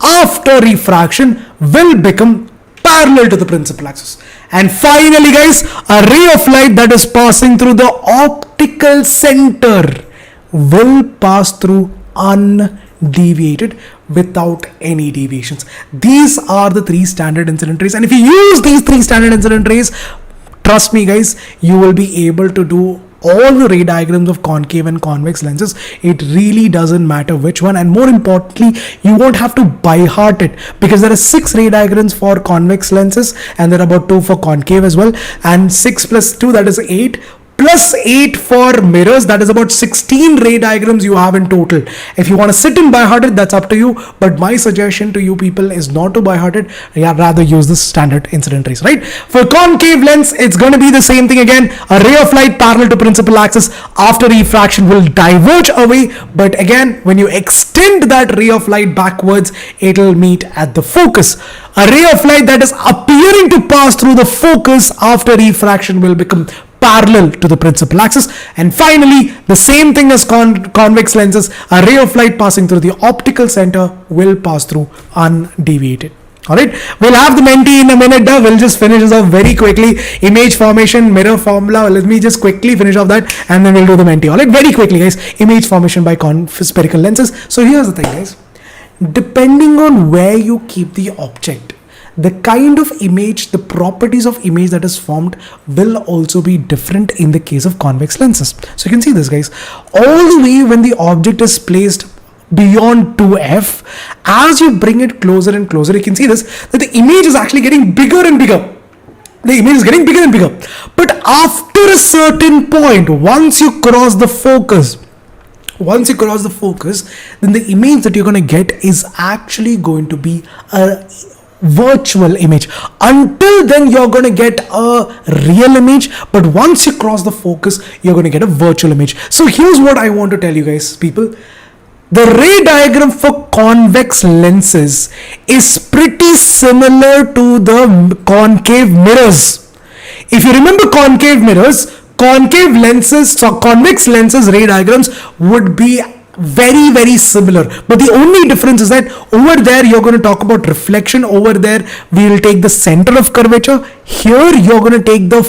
after refraction will become parallel to the principal axis. And finally, guys, a ray of light that is passing through the optical center will pass through undeviated without any deviations. These are the 3 standard incident rays, and if you use these 3 standard incident rays, trust me guys, you will be able to do all the ray diagrams of concave and convex lenses. It really doesn't matter which one, and more importantly, you won't have to by heart it, because there are 6 ray diagrams for convex lenses and there are about 2 for concave as well, and 6 plus 2, that is 8, plus 8 for mirrors, that is about 16 ray diagrams you have in total. If you want to sit and by heart it, that's up to you, but my suggestion to you people is not to by heart it, rather use the standard incident rays, right? For concave lens, it's going to be the same thing again. A ray of light parallel to principal axis after refraction will diverge away, but again, when you extend that ray of light backwards, it will meet at the focus. A ray of light that is appearing to pass through the focus after refraction will become parallel to the principal axis. And finally, the same thing as convex lenses, a ray of light passing through the optical center will pass through undeviated. Alright, we'll have the Menti in a minute. We'll just finish this off very quickly. Image formation, mirror formula. Let me just quickly finish off that and then we'll do the Menti. Alright, very quickly guys. Image formation by spherical lenses. So here's the thing guys. Depending on where you keep the object, the kind of image, the properties of image that is formed will also be different in the case of convex lenses. So you can see this guys, all the way when the object is placed beyond 2f, as you bring it closer and closer, you can see this, that the image is actually getting bigger and bigger. The image is getting bigger and bigger. But after a certain point, once you cross the focus, then the image that you're going to get is actually going to be a virtual image. Until then, you're going to get a real image, but once you cross the focus, you're going to get a virtual image. So here's what I want to tell you guys, people. The ray diagram for convex lenses is pretty similar to the concave mirrors. If you remember concave mirrors, concave lenses, so convex lenses ray diagrams would be very, very similar, but the only difference is that over there you're going to talk about reflection. Over there we will take the center of curvature. Here you're going to take the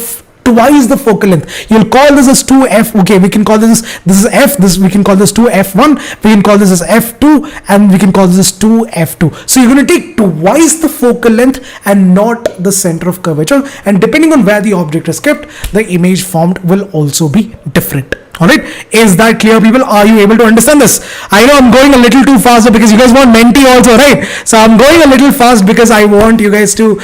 twice the focal length. You'll call this as 2f. Okay, we can call this is f. This we can call this 2f1. We can call this as f2, and we can call this as 2f2. So you're going to take twice the focal length and not the center of curvature. And depending on where the object is kept, the image formed will also be different. Alright, is that clear, people? Are you able to understand this? I know I'm going a little too fast because you guys want Menti also, right? So I'm going a little fast because I want you guys to,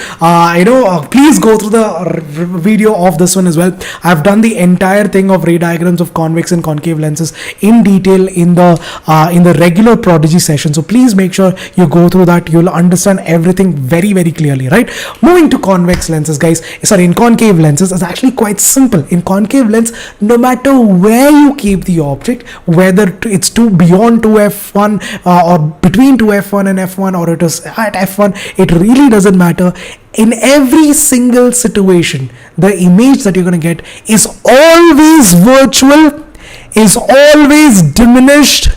please go through the video of this one as well. I've done the entire thing of ray diagrams of convex and concave lenses in detail in the regular Prodigy session. So please make sure you go through that. You'll understand everything very, very clearly, right? Moving to convex lenses, guys. Sorry, in concave lenses, it's actually quite simple. In concave lens, no matter where you keep the object, whether it's beyond 2f1 or between 2f1 and f1, or it is at f1, it really doesn't matter. In every single situation, the image that you're going to get is always virtual, is always diminished,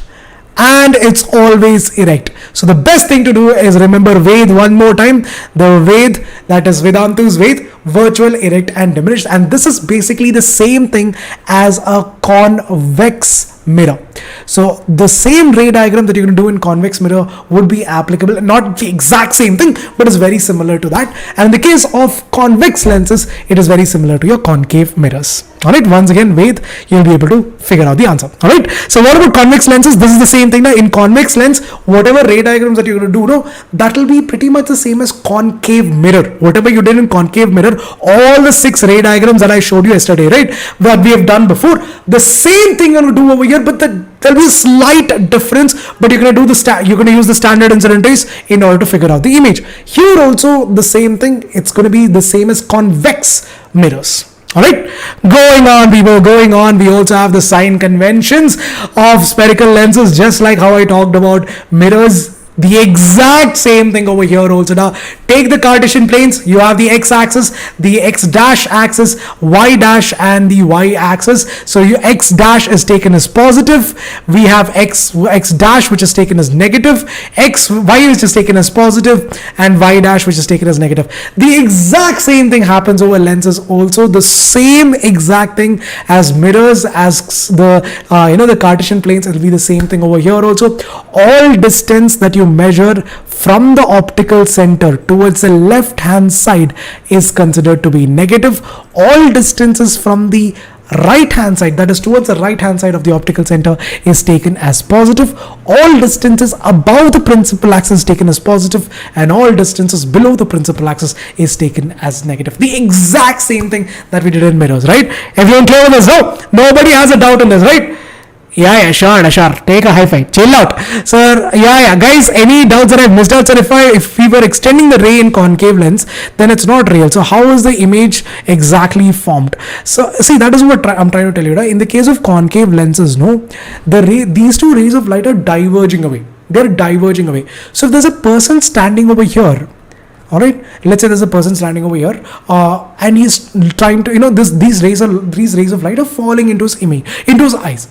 and it's always erect. So the best thing to do is remember Ved one more time. The Ved, that is Vedantu's Ved, virtual, erect, and diminished. And this is basically the same thing as a convex mirror. So the same ray diagram that you're going to do in convex mirror would be applicable, not the exact same thing, but is very similar to that. And in the case of convex lenses, it is very similar to your concave mirrors. Alright, once again, wait, you'll be able to figure out the answer. Alright, so what about convex lenses? This is the same thing. Now, in convex lens, whatever ray diagrams that you're going to do, no, that will be pretty much the same as concave mirror. Whatever you did in concave mirror, all the 6 ray diagrams that I showed you yesterday, right, that we have done before, the same thing you're going to do over here, but there'll be a slight difference, but you're going to do you're going to use the standard incident rays in order to figure out the image. Here also the same thing, it's going to be the same as convex mirrors. Alright, going on people, going on, we also have the sign conventions of spherical lenses, just like how I talked about mirrors. The exact same thing over here also. Now, take the Cartesian planes. You have the x-axis, the x-dash axis, y-dash, and the y-axis. So your x-dash is taken as positive. We have x-dash, which is taken as negative. y, which is taken as positive, and y-dash, which is taken as negative. The exact same thing happens over lenses also. The same exact thing as mirrors, as the the Cartesian planes. It will be the same thing over here also. All distance that you measure from the optical center towards the left hand side is considered to be negative. All distances from the right hand side, that is towards the right hand side of the optical center, is taken as positive. All distances above the principal axis is taken as positive, and all distances below the principal axis is taken as negative. The exact same thing that we did in mirrors, right? Everyone clear with this? No, nobody has a doubt in this, right? Yeah, sure. Take a high five. Chill out. Sir, guys, any doubts that I've missed out? Sir, if we were extending the ray in concave lens, then it's not real. So how is the image exactly formed? So see, that is what I'm trying to tell you, right? In the case of concave lenses, no, these two rays of light are diverging away. They're diverging away. So if there's a person standing over here, all right, let's say there's a person standing over here, and he's trying to, these rays of light are falling into his image, into his eyes.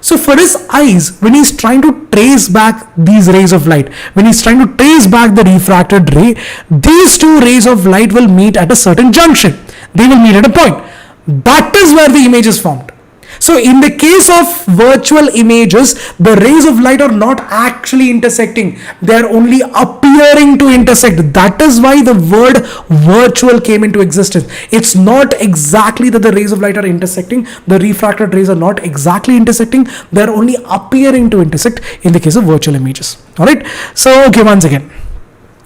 So for his eyes, when he's trying to trace back these rays of light, when he's trying to trace back the refracted ray, these two rays of light will meet at a certain junction. They will meet at a point. That is where the image is formed. So in the case of virtual images, the rays of light are not actually intersecting. They are only appearing to intersect. That is why the word virtual came into existence. It's not exactly that the rays of light are intersecting. The refracted rays are not exactly intersecting. They are only appearing to intersect in the case of virtual images. Alright. So, okay, once again.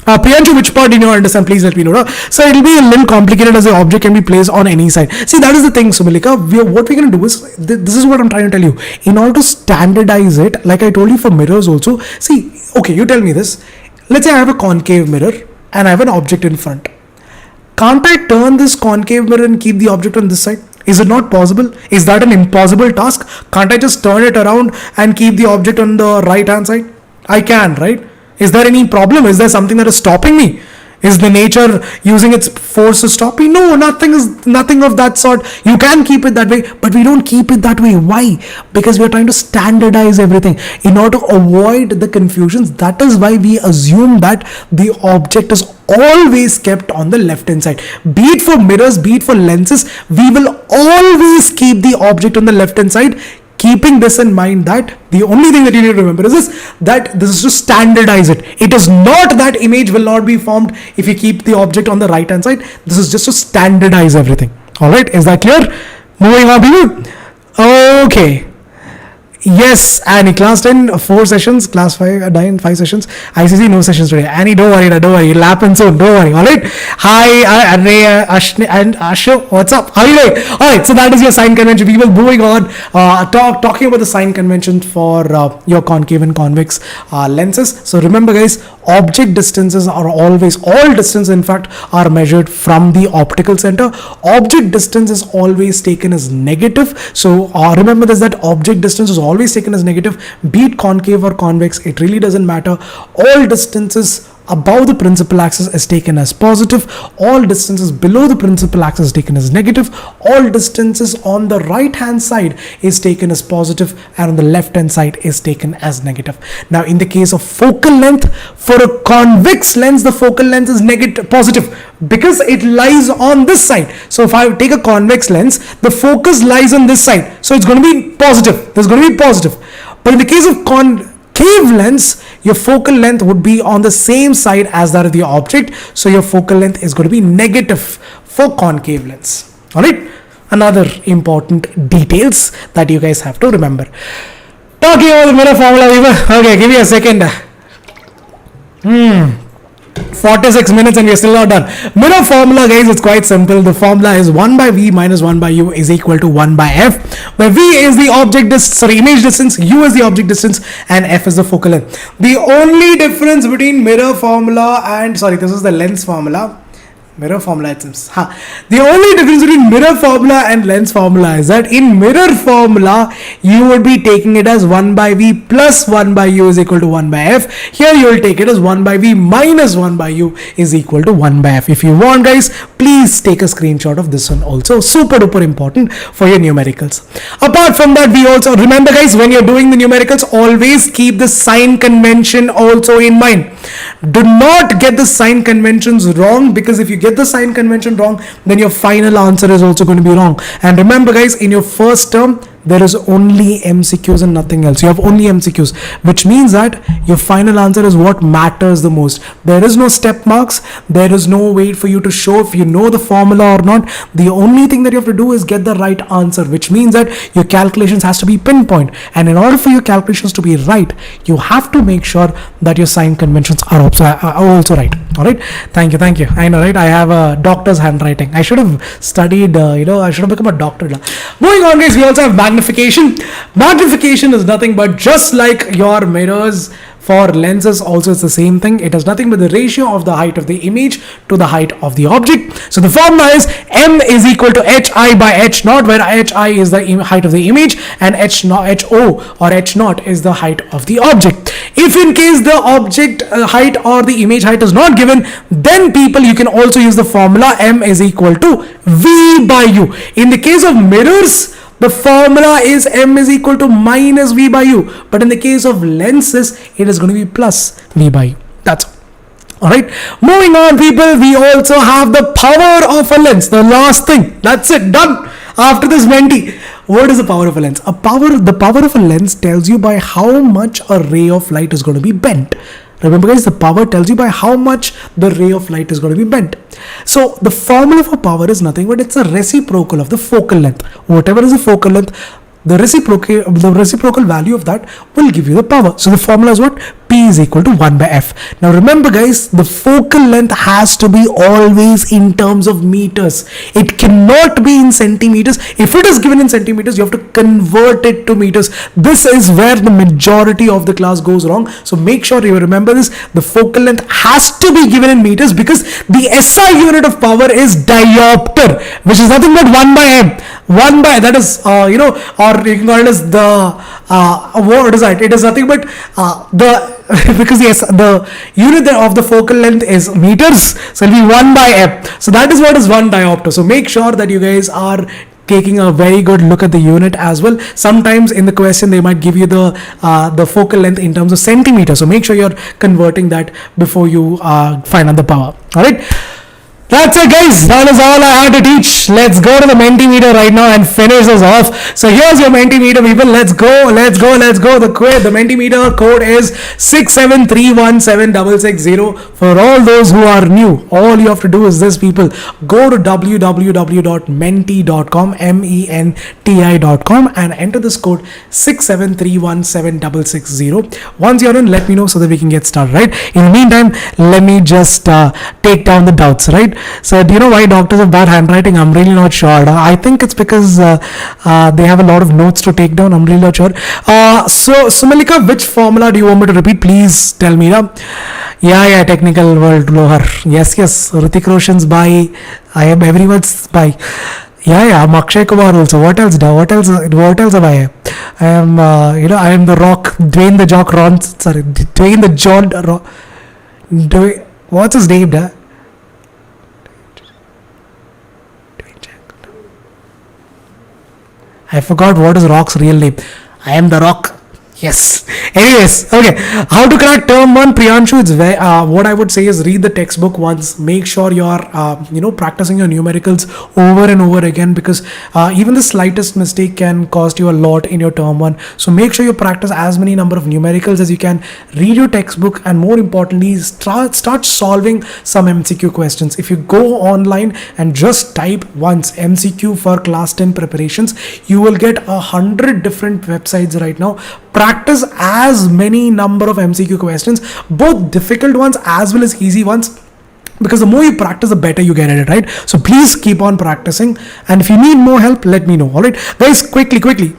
Priyanshu, which part did you understand? Please let me know. No? So it will be a little complicated as the object can be placed on any side. See, that is the thing, Sumilika. What we're going to do is, this is what I'm trying to tell you. In order to standardize it, like I told you for mirrors also, see, okay, you tell me this. Let's say I have a concave mirror and I have an object in front. Can't I turn this concave mirror and keep the object on this side? Is it not possible? Is that an impossible task? Can't I just turn it around and keep the object on the right hand side? I can, right? Is there any problem? Is there something that is stopping me? Is the nature using its force to stop me? No, nothing of that sort. You can keep it that way, but we don't keep it that way. Why? Because we are trying to standardize everything in order to avoid the confusions. That is why we assume that the object is always kept on the left hand side. Be it for mirrors, be it for lenses, we will always keep the object on the left hand side. Keeping this in mind, that the only thing that you need to remember is this, that this is to standardize it. It is not that image will not be formed if you keep the object on the right hand side. This is just to standardize everything. Alright, is that clear? Moving on, people. Okay. Yes, Annie, class 10, 4 sessions, class 5, 9, 5 sessions. ICC, no sessions today. Annie, don't worry, it'll happen soon, don't worry, alright? Hi, Ray, Ashni, and Asho, what's up? How are you doing? Alright, so that is your sign convention. We will moving on, talking about the sign convention for your concave and convex lenses. So remember guys, object distances are always, all distance in fact, are measured from the optical center. Object distance is always taken as negative. So remember this, that object distance is always taken as negative, be it concave or convex, it really doesn't matter. All distances above the principal axis is taken as positive, all distances below the principal axis is taken as negative, all distances on the right hand side is taken as positive, and on the left hand side is taken as negative. Now in the case of focal length, for a convex lens, the focal length is positive because it lies on this side. So if I take a convex lens, the focus lies on this side, so it's going to be positive. This is going to be positive. But in the case of concave lens, your focal length would be on the same side as that of the object, so your focal length is going to be negative for concave lens. All right, another important details that you guys have to remember. Talking about the mirror formula, okay, give me a second. 46 minutes and we're still not done. Mirror formula, guys, it's quite simple. The formula is 1 by V minus 1 by U is equal to 1 by F, where V is the image distance, U is the object distance, and F is the focal length. The only difference between mirror formula and, this is the lens formula. Mirror formula, it seems. The only difference between mirror formula and lens formula is that in mirror formula, you would be taking it as 1 by V plus 1 by U is equal to 1 by F. Here you will take it as 1 by V minus 1 by U is equal to 1 by F. If you want, guys, please take a screenshot of this one also. Super duper important for your numericals. Apart from that, we also, remember guys, when you're doing the numericals, always keep the sign convention also in mind. Do not get the sign conventions wrong, because if you get the sign convention wrong, then your final answer is also going to be wrong. And remember guys, in your first term, there is only MCQs and nothing else. You have only MCQs, which means that your final answer is what matters the most. There is no step marks. There is no way for you to show if you know the formula or not. The only thing that you have to do is get the right answer, which means that your calculations has to be pinpoint. And in order for your calculations to be right, you have to make sure that your sign conventions are also right. All right. Thank you. I know, right? I have a doctor's handwriting. I should have studied, I should have become a doctor. Moving on, guys, we also have magnification. Magnification is nothing but just like your mirrors for lenses, also it's the same thing. It is nothing but the ratio of the height of the image to the height of the object. So the formula is M is equal to HI by H naught, where HI is the height of the image and HO or H naught is the height of the object. If in case the object height or the image height is not given, then people, you can also use the formula M is equal to V by U. In the case of mirrors, the formula is M is equal to minus V by U. But in the case of lenses, it is going to be plus V by U. That's all right. Moving on, people, we also have the power of a lens. The last thing. That's it. Done. After this Menti. What is the power of a lens? The power of a lens tells you by how much a ray of light is going to be bent. Remember guys, the power tells you by how much the ray of light is going to be bent. So the formula for power is nothing but it's a reciprocal of the focal length. Whatever is the focal length, the reciprocal value of that will give you the power. So the formula is what? P is equal to 1 by F. Now remember guys, the focal length has to be always in terms of meters. It cannot be in centimeters. If it is given in centimeters, you have to convert it to meters. This is where the majority of the class goes wrong. So make sure you remember this. The focal length has to be given in meters because the SI unit of power is diopter, which is nothing but 1 by M. 1 by, that is, or you can call it as the, what is that? It is nothing but because the unit of the focal length is meters, so it will be 1 by M. So that is what is 1 diopter. So make sure that you guys are taking a very good look at the unit as well. Sometimes in the question they might give you the focal length in terms of centimeters. So make sure you're converting that before you find out the power. All right. That's it guys, that is all I had to teach. Let's go to the Mentimeter right now and finish this off. So here's your Mentimeter people, let's go. The Mentimeter code is 673176660. For all those who are new, all you have to do is this people, go to www.menti.com, MENTI.com and enter this code 673176660. Once you're in, let me know so that we can get started, right? In the meantime, let me just take down the doubts, right? So do you know why doctors have bad handwriting? I'm really not sure. I think it's because they have a lot of notes to take down. I'm really not sure. So Malika, which formula do you want me to repeat? Please tell me. Yeah, Technical World Loher. Yes. Hrithik Roshan's by. I am everyone's by. Yeah, I'm Akshay Kumar also. What else am I? I am, I am the Rock, Dwayne the Jock Ron. Sorry, Dwayne the John. What's his name, da? I forgot what is Rock's real name. I am the Rock. Yes. Anyways, okay. How to crack term one, Priyanshu? It's what I would say is read the textbook once. Make sure you're practicing your numericals over and over again, because even the slightest mistake can cost you a lot in your term one. So make sure you practice as many number of numericals as you can. Read your textbook, and more importantly, start solving some MCQ questions. If you go online and just type once MCQ for class 10 preparations, you will get 100 different websites right now. Practice as many number of MCQ questions, both difficult ones as well as easy ones, because the more you practice, the better you get at it, right? So please keep on practicing, and if you need more help, let me know. All right, guys, quickly.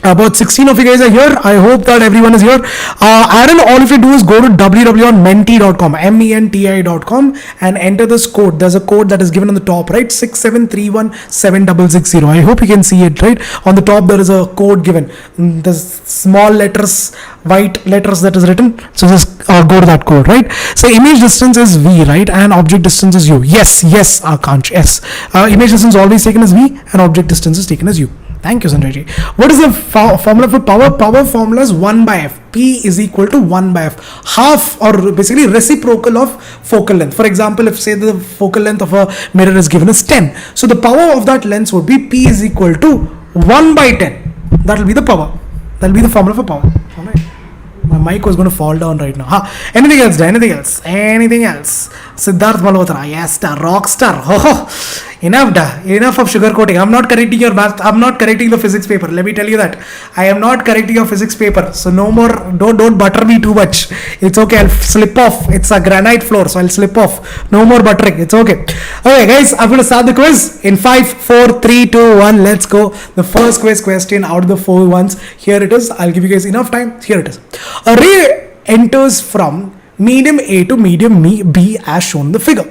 About 16 of you guys are here. I hope that everyone is here. Aaron, all you have to do is go to www.menti.com, menti.com, and enter this code. There's a code that is given on the top, right? 6731760. I hope you can see it, right? On the top, there is a code given. The small letters, white letters that is written. So just go to that code, right? So image distance is V, right? And object distance is U. Yes, Akansh, yes. Image distance is always taken as V, and object distance is taken as U. Thank you, Sanjay. What is the formula for power? Power formula is 1 by F. P is equal to 1 by F. Half, or basically reciprocal of focal length. For example, if say the focal length of a mirror is given as 10. So the power of that lens would be P is equal to 1 by 10. That will be the power. That will be the formula for power. All right. My mic was going to fall down right now. Anything else? Anything else? Siddharth Malhotra. Yes, the rock star. Enough of sugarcoating. I'm not correcting your math. I'm not correcting the physics paper. Let me tell you that. I am not correcting your physics paper. So no more. Don't butter me too much. It's okay. I'll slip off. It's a granite floor, so I'll slip off. No more buttering. It's okay. Okay, guys. I'm going to start the quiz in 5, 4, 3, 2, 1. Let's go. The first quiz question out of the 4 ones. Here it is. I'll give you guys enough time. Here it is. A ray enters from medium A to medium B as shown in the figure.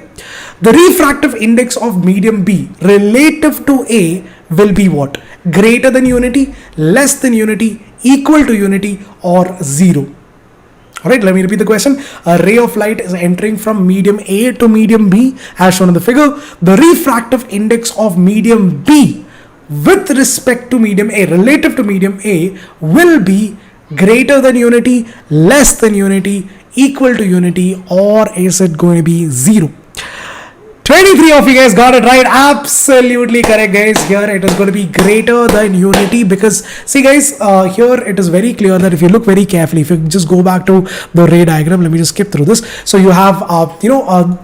The refractive index of medium B relative to A will be what? Greater than unity, less than unity, equal to unity, or 0. Alright, let me repeat the question. A ray of light is entering from medium A to medium B as shown in the figure. The refractive index of medium B with respect to medium A, relative to medium A, will be greater than unity, less than unity, equal to unity, or is it going to be 0? 23 of you guys got it right. Absolutely correct, guys. Here it is going to be greater than unity, because see guys, here it is very clear that if you look very carefully, if you just go back to the ray diagram, let me just skip through this. So you have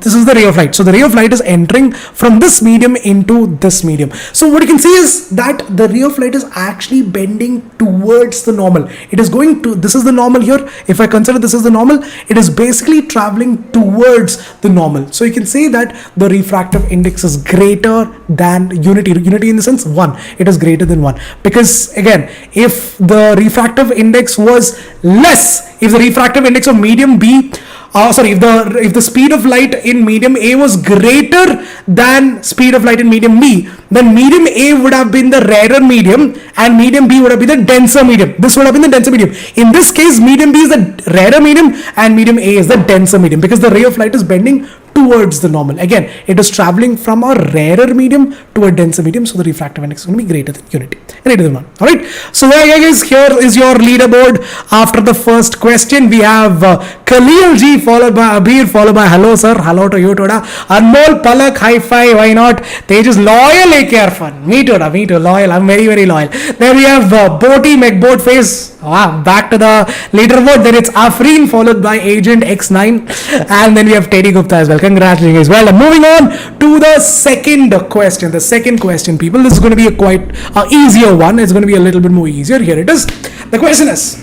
this is the ray of light. So the ray of light is entering from this medium into this medium. So what you can see is that the ray of light is actually bending towards the normal. It is going to, this is the normal here. If I consider this is the normal, it is basically traveling towards the normal. So you can say that the refractive index is greater than unity in the sense 1. It is greater than 1, because again, if the refractive index was less, if the refractive index of medium B if the speed of light in medium A was greater than speed of light in medium B, then medium A would have been the rarer medium and medium B would have been the denser medium. This would have been the denser medium. In this case, medium B is the rarer medium and medium A is the denser medium, because the ray of light is bending towards the normal. Again, it is traveling from a rarer medium to a denser medium, so the refractive index is going to be greater than unity, greater than 1. Alright, so there guys, here is your leaderboard. After the first question, we have Khalil G followed by Abir, followed by hello sir, hello to you Toda, Anmol, Palak, high five, why not? Tejas, loyal, fun. Me too, loyal, I'm very, very loyal. Then we have Boti, McBoat face. Wow, back to the leaderboard. Then it's Afreen followed by Agent X9, and then we have Teddy Gupta as well. Congratulations. Well, moving on to the second question. The second question, people, this is going to be a quite easier one. It's going to be a little bit more easier. Here it is. The question is,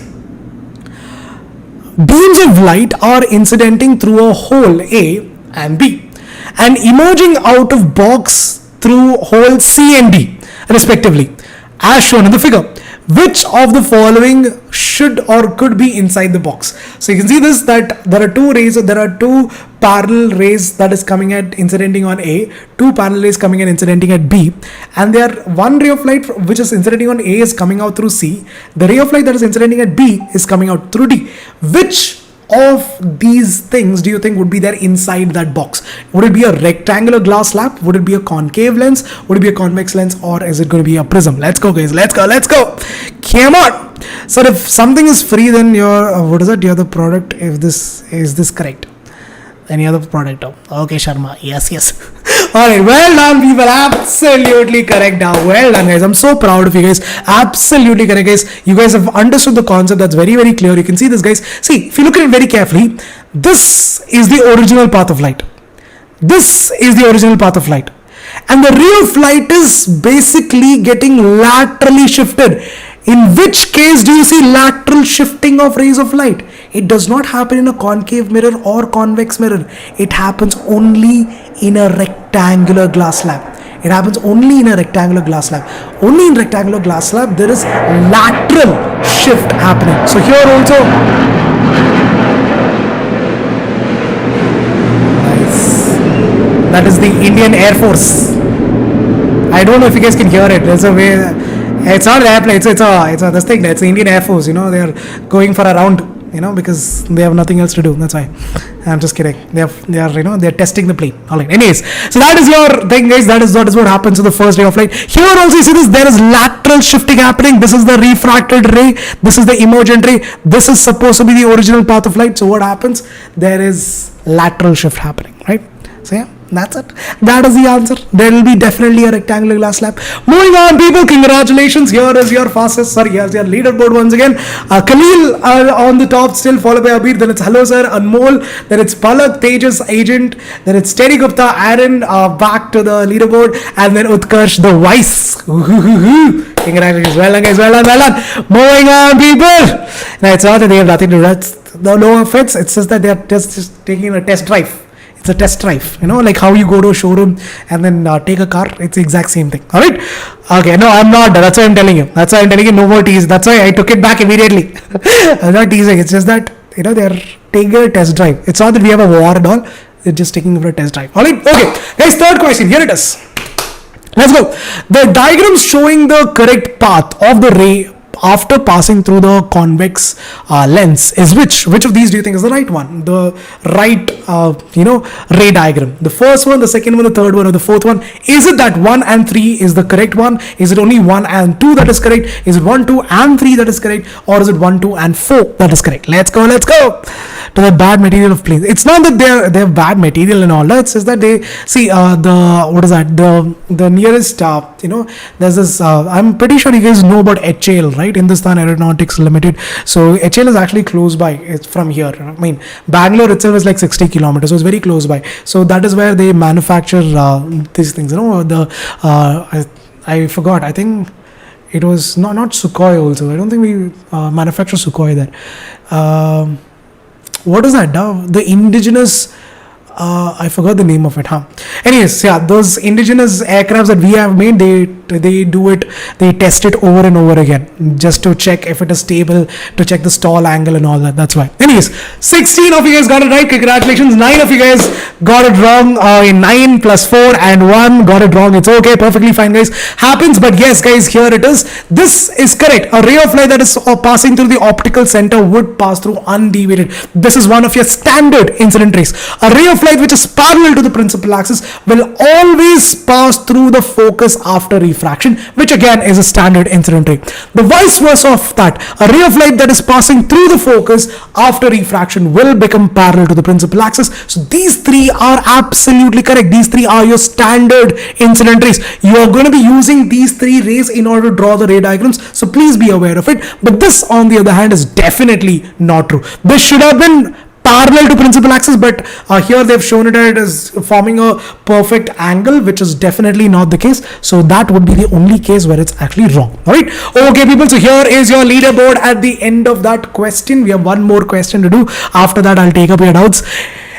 beams of light are incidenting through a hole A and B and emerging out of box through holes C and D respectively, as shown in the figure. Which of the following should or could be inside the box? So you can see this, that there are two rays, there are two parallel rays that is coming at incidenting on A, two parallel rays coming and incidenting at B, and there one ray of light which is incidenting on A is coming out through C. The ray of light that is incidenting at B is coming out through D. Which of these things do you think would be there inside that box? Would it be a rectangular glass slab? Would it be a concave lens? Would it be a convex lens? Or is it going to be a prism? Let's go, guys. Let's go. Come on. So if something is free, then you're, what is it? You're the product. If this is this correct? Any other product? Okay, Sharma. Yes. Alright, well done, people. Absolutely correct now. Well done, guys. I'm so proud of you guys. Absolutely correct, guys. You guys have understood the concept. That's very, very clear. You can see this, guys. See, if you look at it very carefully, this is the original path of light. This is the original path of light. And the ray of light is basically getting laterally shifted. In which case do you see lateral shifting of rays of light? It does not happen in a concave mirror or convex mirror. It happens only in a rectangular glass slab. It happens only in a rectangular glass slab. Only in rectangular glass slab there is lateral shift happening. So here also, nice. That is the Indian Air Force. I don't know if you guys can hear it. There's a way. It's not an airplane. It's this thing. It's the Indian Air Force. They are going for a round. Because they have nothing else to do. That's why. I'm just kidding. They're testing the plane. All right. Anyways, so that is your thing, guys. That is what happens to the first ray of light. Here also, you see this. There is lateral shifting happening. This is the refracted ray. This is the emergent ray. This is supposed to be the original path of light. So what happens? There is lateral shift happening, right? So yeah. That's it. That is the answer. There will be definitely a rectangular glass slab. Moving on, people. Congratulations. Here is your fastest. Here's your leaderboard once again. Khalil on the top, still followed by Abir. Then it's Hello Sir, Anmol. Then it's Palak, Tejas, Agent. Then it's Terry Gupta, Aaron, back to the leaderboard. And then Utkarsh, the Vice. Congratulations. Well done. Moving on, people. Now, it's not that they have nothing to do. No offense. It's just that they are just taking a test drive. It's a test drive, like how you go to a showroom and then take a car. It's the exact same thing. All right. Okay. No, I'm not. That's why I'm telling you. No more tease. That's why I took it back immediately. I'm not teasing. It's just that, they're taking a test drive. It's not that we have a war and all. They're just taking it for a test drive. All right. Okay. Guys, third question. Here it is. Let's go. The diagram showing the correct path of the ray after passing through the convex lens is which of these do you think is the right one? The right ray diagram. The first one, the second one, the third one, or the fourth one. Is it that 1 and 3 is the correct one? Is it only 1 and 2 that is correct? Is it 1, 2 and 3 that is correct? Or is it 1, 2 and 4 that is correct? Let's go to the bad material of planes. It's not that they have bad material and all that. It's just that they see the nearest there's this I'm pretty sure you guys know about HAL, right? Hindustan Aeronautics Limited. So HAL is actually close by. It's from here. I mean, Bangalore itself is like 60 kilometers, so it's very close by. So that is where they manufacture these things. I forgot. I think it was not Sukhoi also. I don't think we manufacture Sukhoi there. What is that? The indigenous. I forgot the name of it. Anyways, yeah, those indigenous aircrafts that we have made, they do it, they test it over and over again just to check if it is stable, to check the stall angle and all that. That's why. Anyways, 16 of you guys got it right. Congratulations. 9 of you guys got it wrong. 9 plus 4 and 1 got it wrong. It's okay. Perfectly fine, guys. Happens. But yes, guys, here it is. This is correct. A ray of light that is passing through the optical center would pass through undeviated. This is one of your standard incident rays. A ray of light which is parallel to the principal axis will always pass through the focus after refraction, which again is a standard incident ray. The vice versa of that, a ray of light that is passing through the focus after refraction will become parallel to the principal axis. So these three are absolutely correct. These three are your standard incident rays. You are going to be using these three rays in order to draw the ray diagrams, so please be aware of it. But this, on the other hand, is definitely not true. This should have been parallel to principal axis, but here they've shown it as forming a perfect angle, which is definitely not the case. So that would be the only case where it's actually wrong. All right. Okay, people. So here is your leaderboard at the end of that question. We have one more question to do. After that, I'll take up your doubts.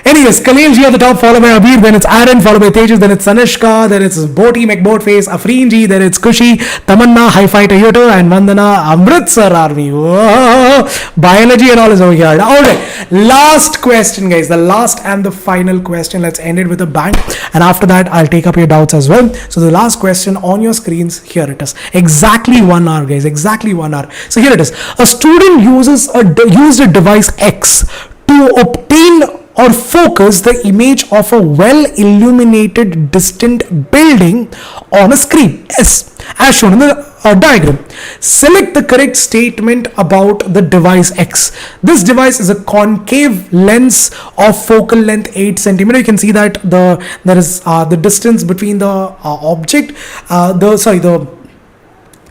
Anyways, Khalil Ji at the top, followed by Abir, then it's Aaron, followed by Tejas, then it's Sanishka, then it's Boti McBoatface, Afreen Ji, then it's Kushi, Tamanna, Hi-Fi Toyota, and Vandana, Amritsar Army. Whoa. Biology and all is over here. Alright, last question, guys. The last and the final question. Let's end it with a bang. And after that, I'll take up your doubts as well. So the last question on your screens, here it is. Exactly 1 hour, guys. Exactly 1 hour. So here it is. A student used a device X to obtain or focus the image of a well illuminated distant building on a screen. Yes, as shown in the diagram. Select the correct statement about the device X. This device is a concave lens of focal length 8 centimeter. You can see that there is the distance between the object,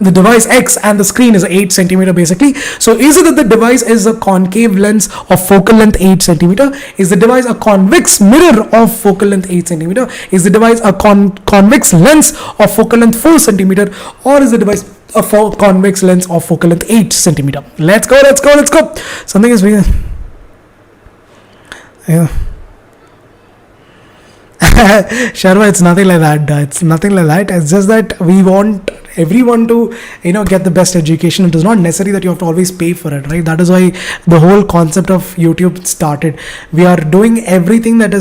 the device X and the screen is 8 centimeter basically. So is it that the device is a concave lens of focal length 8 centimeter? Is the device a convex mirror of focal length 8 centimeter? Is the device a convex lens of focal length 4 centimeter? Or is the device a convex lens of focal length 8 centimeter? Let's go. Something is weird. Yeah. Sharma, it's nothing like that. It's nothing like that. It's just that we want everyone to get the best education. It is not necessary that you have to always pay for it, right? That is why the whole concept of YouTube started. We are doing everything that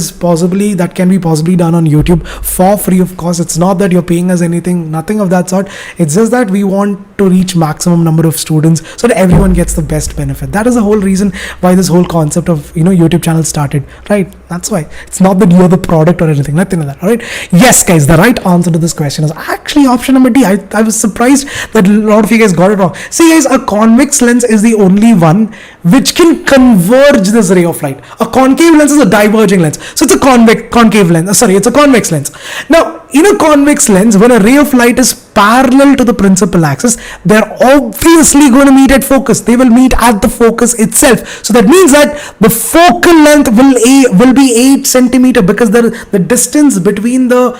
can be possibly done on YouTube for free of course. It's not that you're paying us anything, nothing of that sort. It's just that we want to reach maximum number of students so that everyone gets the best benefit. That is the whole reason why this whole concept of YouTube channel started, right? That's why. It's not that you're the product or anything, nothing like that. All right. Yes, guys, the right answer to this question is actually option number D. I was surprised that a lot of you guys got it wrong. See, guys, a convex lens is the only one which can converge this ray of light. A concave lens is a diverging lens, so it's a concave lens. It's a convex lens. Now, in a convex lens, when a ray of light is parallel to the principal axis, they're obviously going to meet at focus. They will meet at the focus itself. So that means that the focal length will be 8 centimeter because the distance between the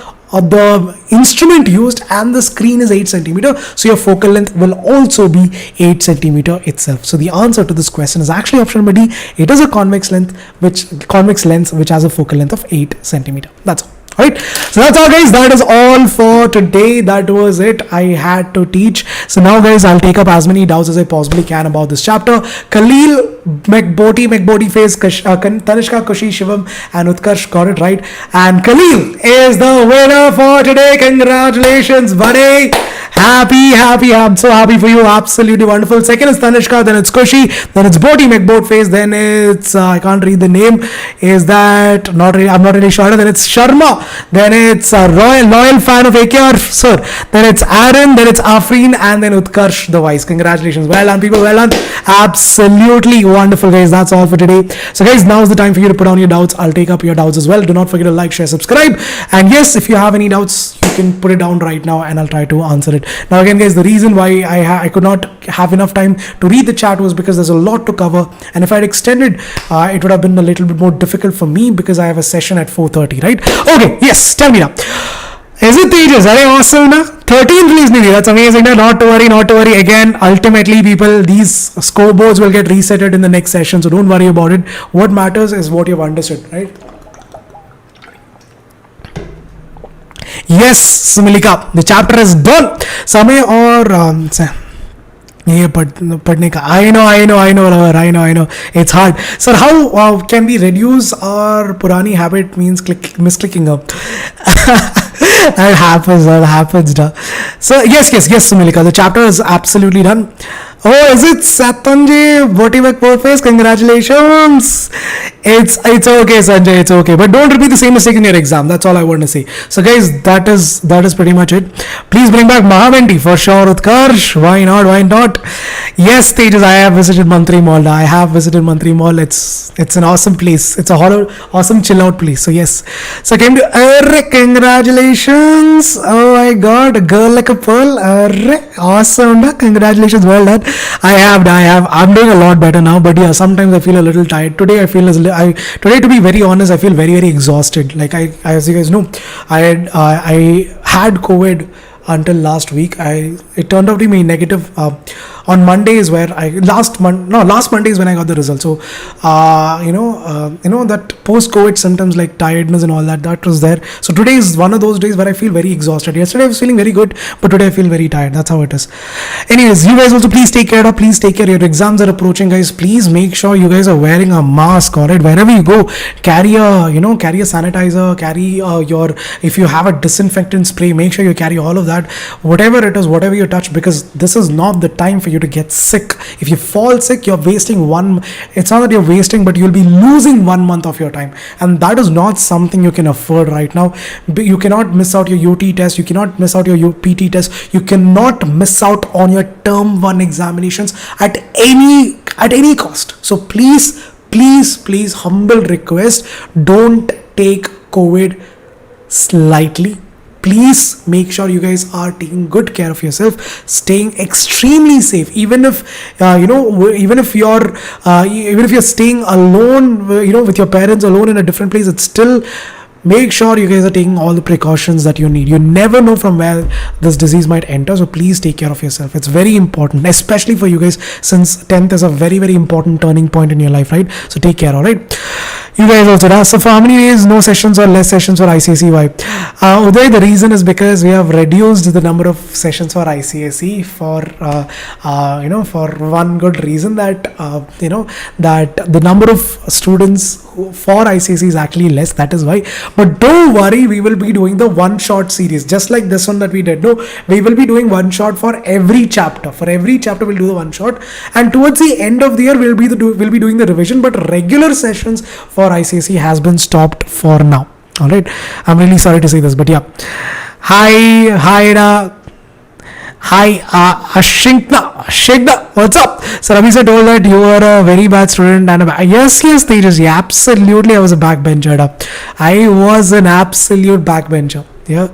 instrument used and the screen is 8 centimeter. So your focal length will also be 8 centimeter itself. So the answer to this question is actually option number D. It is a convex lens which has a focal length of 8 centimeter. That's all. Right, so that's all, guys. That is all for today. That was it. I had to teach. So now, guys, I'll take up as many doubts as I possibly can about this chapter. Khalil, McBody Face, Tanishka, Kushi, Shivam, and Utkarsh got it right. And Khalil is the winner for today. Congratulations, buddy. Happy. I'm so happy for you. Absolutely wonderful. Second is Tanishka, then it's Kushi, then it's Boti McBoatface, then it's I can't read the name. Is that I'm not really sure. Then it's Sharma, then it's a loyal fan of AKR Sir, then it's Aaron, then it's Afreen, and then Utkarsh the Vice. Congratulations. Well done, people. Well done. Absolutely wonderful, guys. That's all for today. So, guys, now is the time for you to put on your doubts. I'll take up your doubts as well. Do not forget to like, share, subscribe. And yes, if you have any doubts, you can put it down right now and I'll try to answer it. Now again, guys, the reason why I could not have enough time to read the chat was because there's a lot to cover, and if I had extended it would have been a little bit more difficult for me because I have a session at 4:30, right? Okay, yes, tell me now. Is it Tejas? Are they awesome now? 13th release, Nidhi. That's amazing. Not to worry. Again, ultimately, people, these scoreboards will get resetted in the next session, so don't worry about it. What matters is what you've understood, right? Yes, Sumilika, the chapter is done. Samay or ये पढ़ने का I know it's hard. Sir, how can we reduce our purani habit means misclicking up? that happens so yes Sumilika, the chapter is absolutely done. Oh, is it Satanji Botimek Porface? Congratulations. It's okay, Sanjay, it's okay. But don't repeat the same mistake in your exam. That's all I want to say. So guys, that is pretty much it. Please bring back Mahaventi for sure, Utkarsh. Why not? Yes, Tejas, I have visited Mantri Mall. It's an awesome place. It's a awesome chill out place. So yes. So I came to congratulations. Oh my god, a girl like a pearl. Awesome. Congratulations, well done. I have. I'm doing a lot better now, but yeah, sometimes I feel a little tired. Today, today, to be very honest, I feel very, very exhausted. Like as you guys know, I had COVID until last week. It turned out to be negative on Mondays where last Monday is when I got the result. So that post-COVID symptoms like tiredness and all that was there. So today is one of those days where I feel very exhausted. Yesterday I was feeling very good, but today I feel very tired. That's how it is. Anyways, you guys also please take care. Your exams are approaching, guys. Please make sure you guys are wearing a mask. Alright, wherever you go, carry a sanitizer, carry if you have a disinfectant spray, make sure you carry all of that. Whatever it is, whatever you touch, because this is not the time for you you to get sick. If you fall sick, you're wasting it's not that you're wasting, but you'll be losing 1 month of your time, and that is not something you can afford right now. You cannot miss out your UT test, you cannot miss out your PT test, you cannot miss out on your term 1 examinations at any cost. So please, humble request, don't take COVID slightly. Please make sure you guys are taking good care of yourself, staying extremely safe. Even if even if you're staying alone, with your parents alone in a different place, it's still, make sure you guys are taking all the precautions that you need. You never know from where this disease might enter, so please take care of yourself. It's very important, especially for you guys, since 10th is a very, very important turning point in your life, right? So take care, all right? You guys also asked, so for how many days no sessions or less sessions for ICSE? Why? Uday, the reason is because we have reduced the number of sessions for ICSE for for one good reason, that that the number of students for ICSE is actually less. That is why. But don't worry, we will be doing the one shot series, just like this one that we did. No, we will be doing one shot for every chapter. For every chapter, we'll do the one shot, and towards the end of the year, we'll be doing the revision. But regular sessions for ICSE has been stopped for now. All right, I'm really sorry to say this, but yeah. Hi, Ashikna, what's up? So Ravi sir told that you were a very bad student, and yes, Tejas, yeah, absolutely, I was a backbencher. I was an absolute backbencher. Yeah.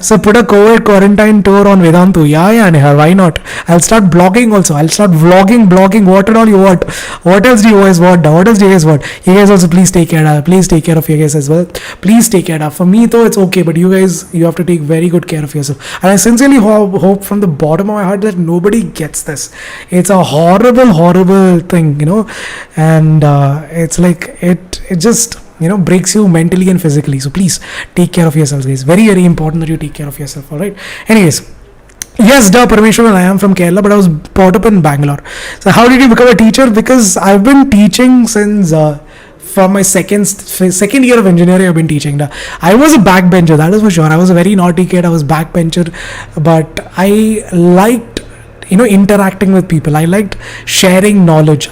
So put a COVID quarantine tour on Vedantu. Yeah, Nihar, why not? I'll start blogging also. I'll start vlogging, what and all you want. What else do you guys want? What else do you guys want? You guys also please take care. Please take care of you guys as well. Please take care. For me though, it's okay, but you guys, you have to take very good care of yourself. And I sincerely hope from the bottom of my heart that nobody gets this. It's a horrible thing, and it's like, it just, breaks you mentally and physically. So please take care of yourselves, guys. Very, very important that you take care of yourself. All right. Anyways, yes, Parameshwar, I am from Kerala, but I was brought up in Bangalore. So how did you become a teacher? Because I've been teaching since from my second year of engineering. I've been teaching. I was a backbencher, that is for sure. I was a very naughty kid. I was backbencher, but I liked interacting with people. I liked sharing knowledge.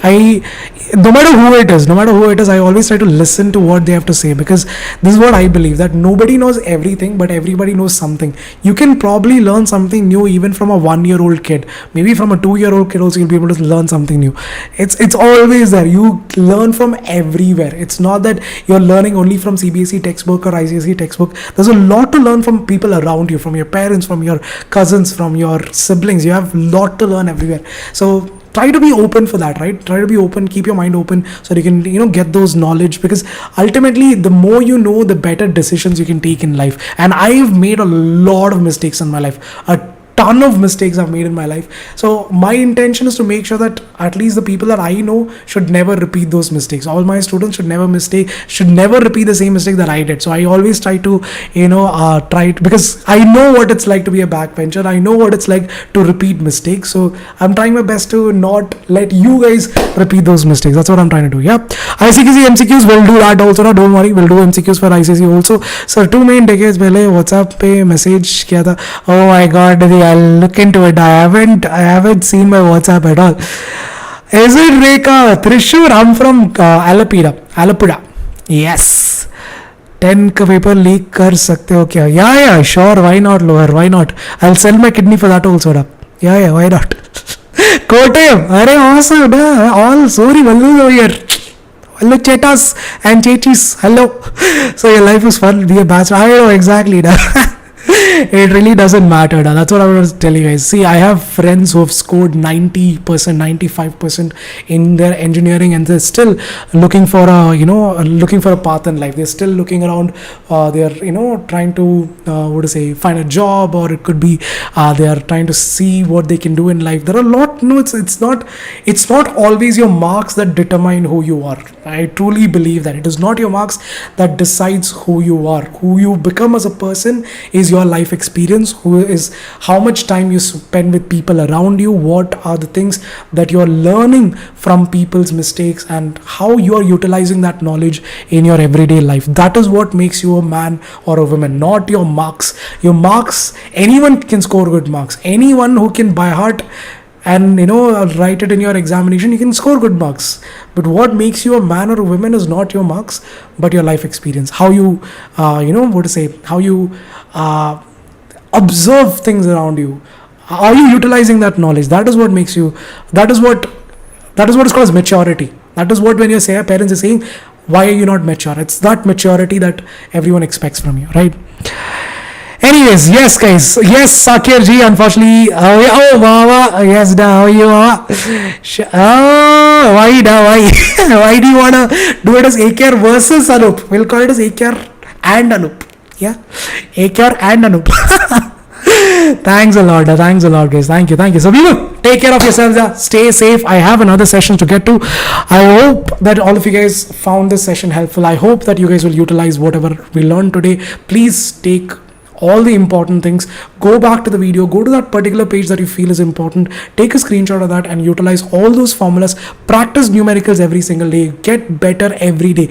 No matter who it is, I always try to listen to what they have to say, because this is what I believe, that nobody knows everything, but everybody knows something. You can probably learn something new even from a 1-year-old kid. Maybe from a 2-year-old kid also you'll be able to learn something new. It's always there. You learn from everywhere. It's not that you're learning only from CBSE textbook or ICSE textbook. There's a lot to learn from people around you, from your parents, from your cousins, from your siblings. You have a lot to learn everywhere. So try to be open for that, right? Try to be open, keep your mind open, so you can get those knowledge, because ultimately the more you know, the better decisions you can take in life. And I've made a lot of mistakes in my life, a ton of mistakes I've made in my life. So my intention is to make sure that at least the people that I know should never repeat those mistakes. All my students should never repeat the same mistake that I did. So I always try to because I know what it's like to be a backbencher. I know what it's like to repeat mistakes. So I'm trying my best to not let you guys repeat those mistakes. That's what I'm trying to do. Yeah. ICSE MCQs, we'll do that also. No, don't worry, we'll do MCQs for ICSE also. So 2 main decades pehle WhatsApp pe message kiya tha. Oh my god, I'll look into it. I haven't seen my WhatsApp at all. Is it Rekha? Trishur, I'm from Alappuzha. Yes. 10 का paper leak कर सकते हो क्या? Yeah, sure. Why not, lower? Why not? I'll sell my kidney for that also. Yeah, why not? Kottayam. Arey, awesome. All sorry, Vallu over here. Hello, Chetas and Chechis. Hello. So your life is fun. Be a bachelor. I know exactly. It really doesn't matter. That's what I was telling you guys. See, I have friends who have scored 90%, 95% in their engineering, and they're still looking for a path in life. They're still looking around. They're trying to find a job, or it could be they are trying to see what they can do in life. There are a lot. No, it's not always your marks that determine who you are. I truly believe that it is not your marks that decides who you are. Who you become as a person is your life experience, how much time you spend with people around you, what are the things that you're learning from people's mistakes, and how you're utilizing that knowledge in your everyday life. That is what makes you a man or a woman, not your marks. Your marks, anyone can score good marks. Anyone who can by heart and write it in your examination, you can score good marks. But what makes you a man or a woman is not your marks, but your life experience. How you how you observe things around you. Are you utilizing that knowledge? That is what makes you, that is what is called as maturity. That is what, when your parents are saying, why are you not mature? It's that maturity that everyone expects from you, right? Anyways, yes guys, yes Sakir ji, unfortunately, Mama, yes da, how are you Mama? Why do you wanna do it as AKR versus Anoop? We'll call it as AKR and Anoop, yeah, AKR and Anoop. Thanks a lot guys, thank you. So people, take care of yourselves, stay safe. I have another session to get to. I hope that all of you guys found this session helpful. I hope that you guys will utilize whatever we learned today. Please take all the important things, go back to the video, go to that particular page that you feel is important, take a screenshot of that and utilize all those formulas. Practice numericals every single day, get better every day.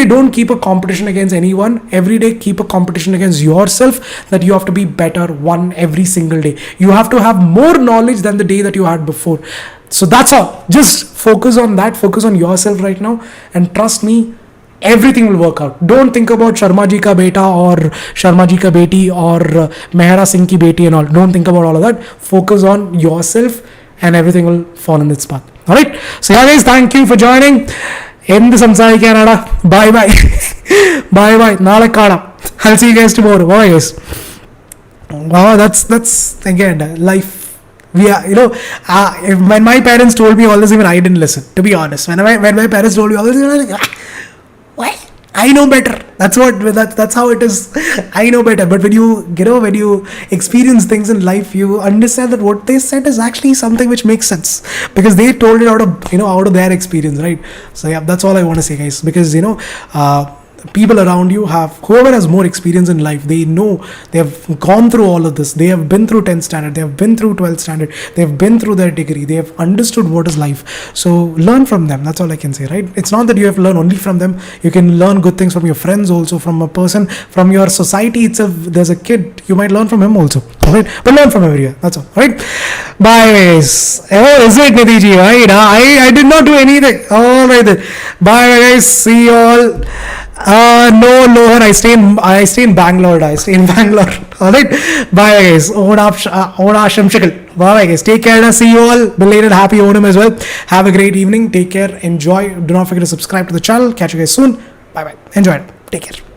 Don't keep a competition against anyone. Every day keep a competition against yourself, that you have to be better one every single day. You have to have more knowledge than the day that you had before. So that's all. Just focus on that, focus on yourself right now, and trust me, everything will work out. Don't think about Sharma ji ka beta or Sharma ji ka beti or Mehra Singh ki beti and all. Don't think about all of that. Focus on yourself and everything will fall in its path. Alright? So yeah guys, thank you for joining. In the Samsai Canada. Bye bye. Bye bye. Nala Kada. I'll see you guys tomorrow. Bye guys. Wow, that's again life. We are, when my parents told me all this, even I didn't listen, to be honest. When my parents told me all this, I was like, what? I know better. That's how it is. I know better. But when you experience things in life, you understand that what they said is actually something which makes sense, because they told it out of their experience, right? So yeah, that's all I want to say, guys. Because people around you whoever has more experience in life, they know, they have gone through all of this. They have been through 10th standard, they have been through 12th standard, they have been through their degree, they have understood what is life. So learn from them. That's all I can say, right? It's not that you have to learn only from them. You can learn good things from your friends also, from a person, from your society itself. There's a kid, you might learn from him also, right? But learn from everywhere. That's all, right? Bye guys. Oh, is it Nidhi? Right? I did not do anything. All right then. Bye guys. See you all. No, Lohan, I stay in Bangalore. Alright. Bye guys. Onasham Shikal. Bye guys. Take care. See you all. Belated happy Onam as well. Have a great evening. Take care. Enjoy. Do not forget to subscribe to the channel. Catch you guys soon. Bye bye. Enjoy it. Take care.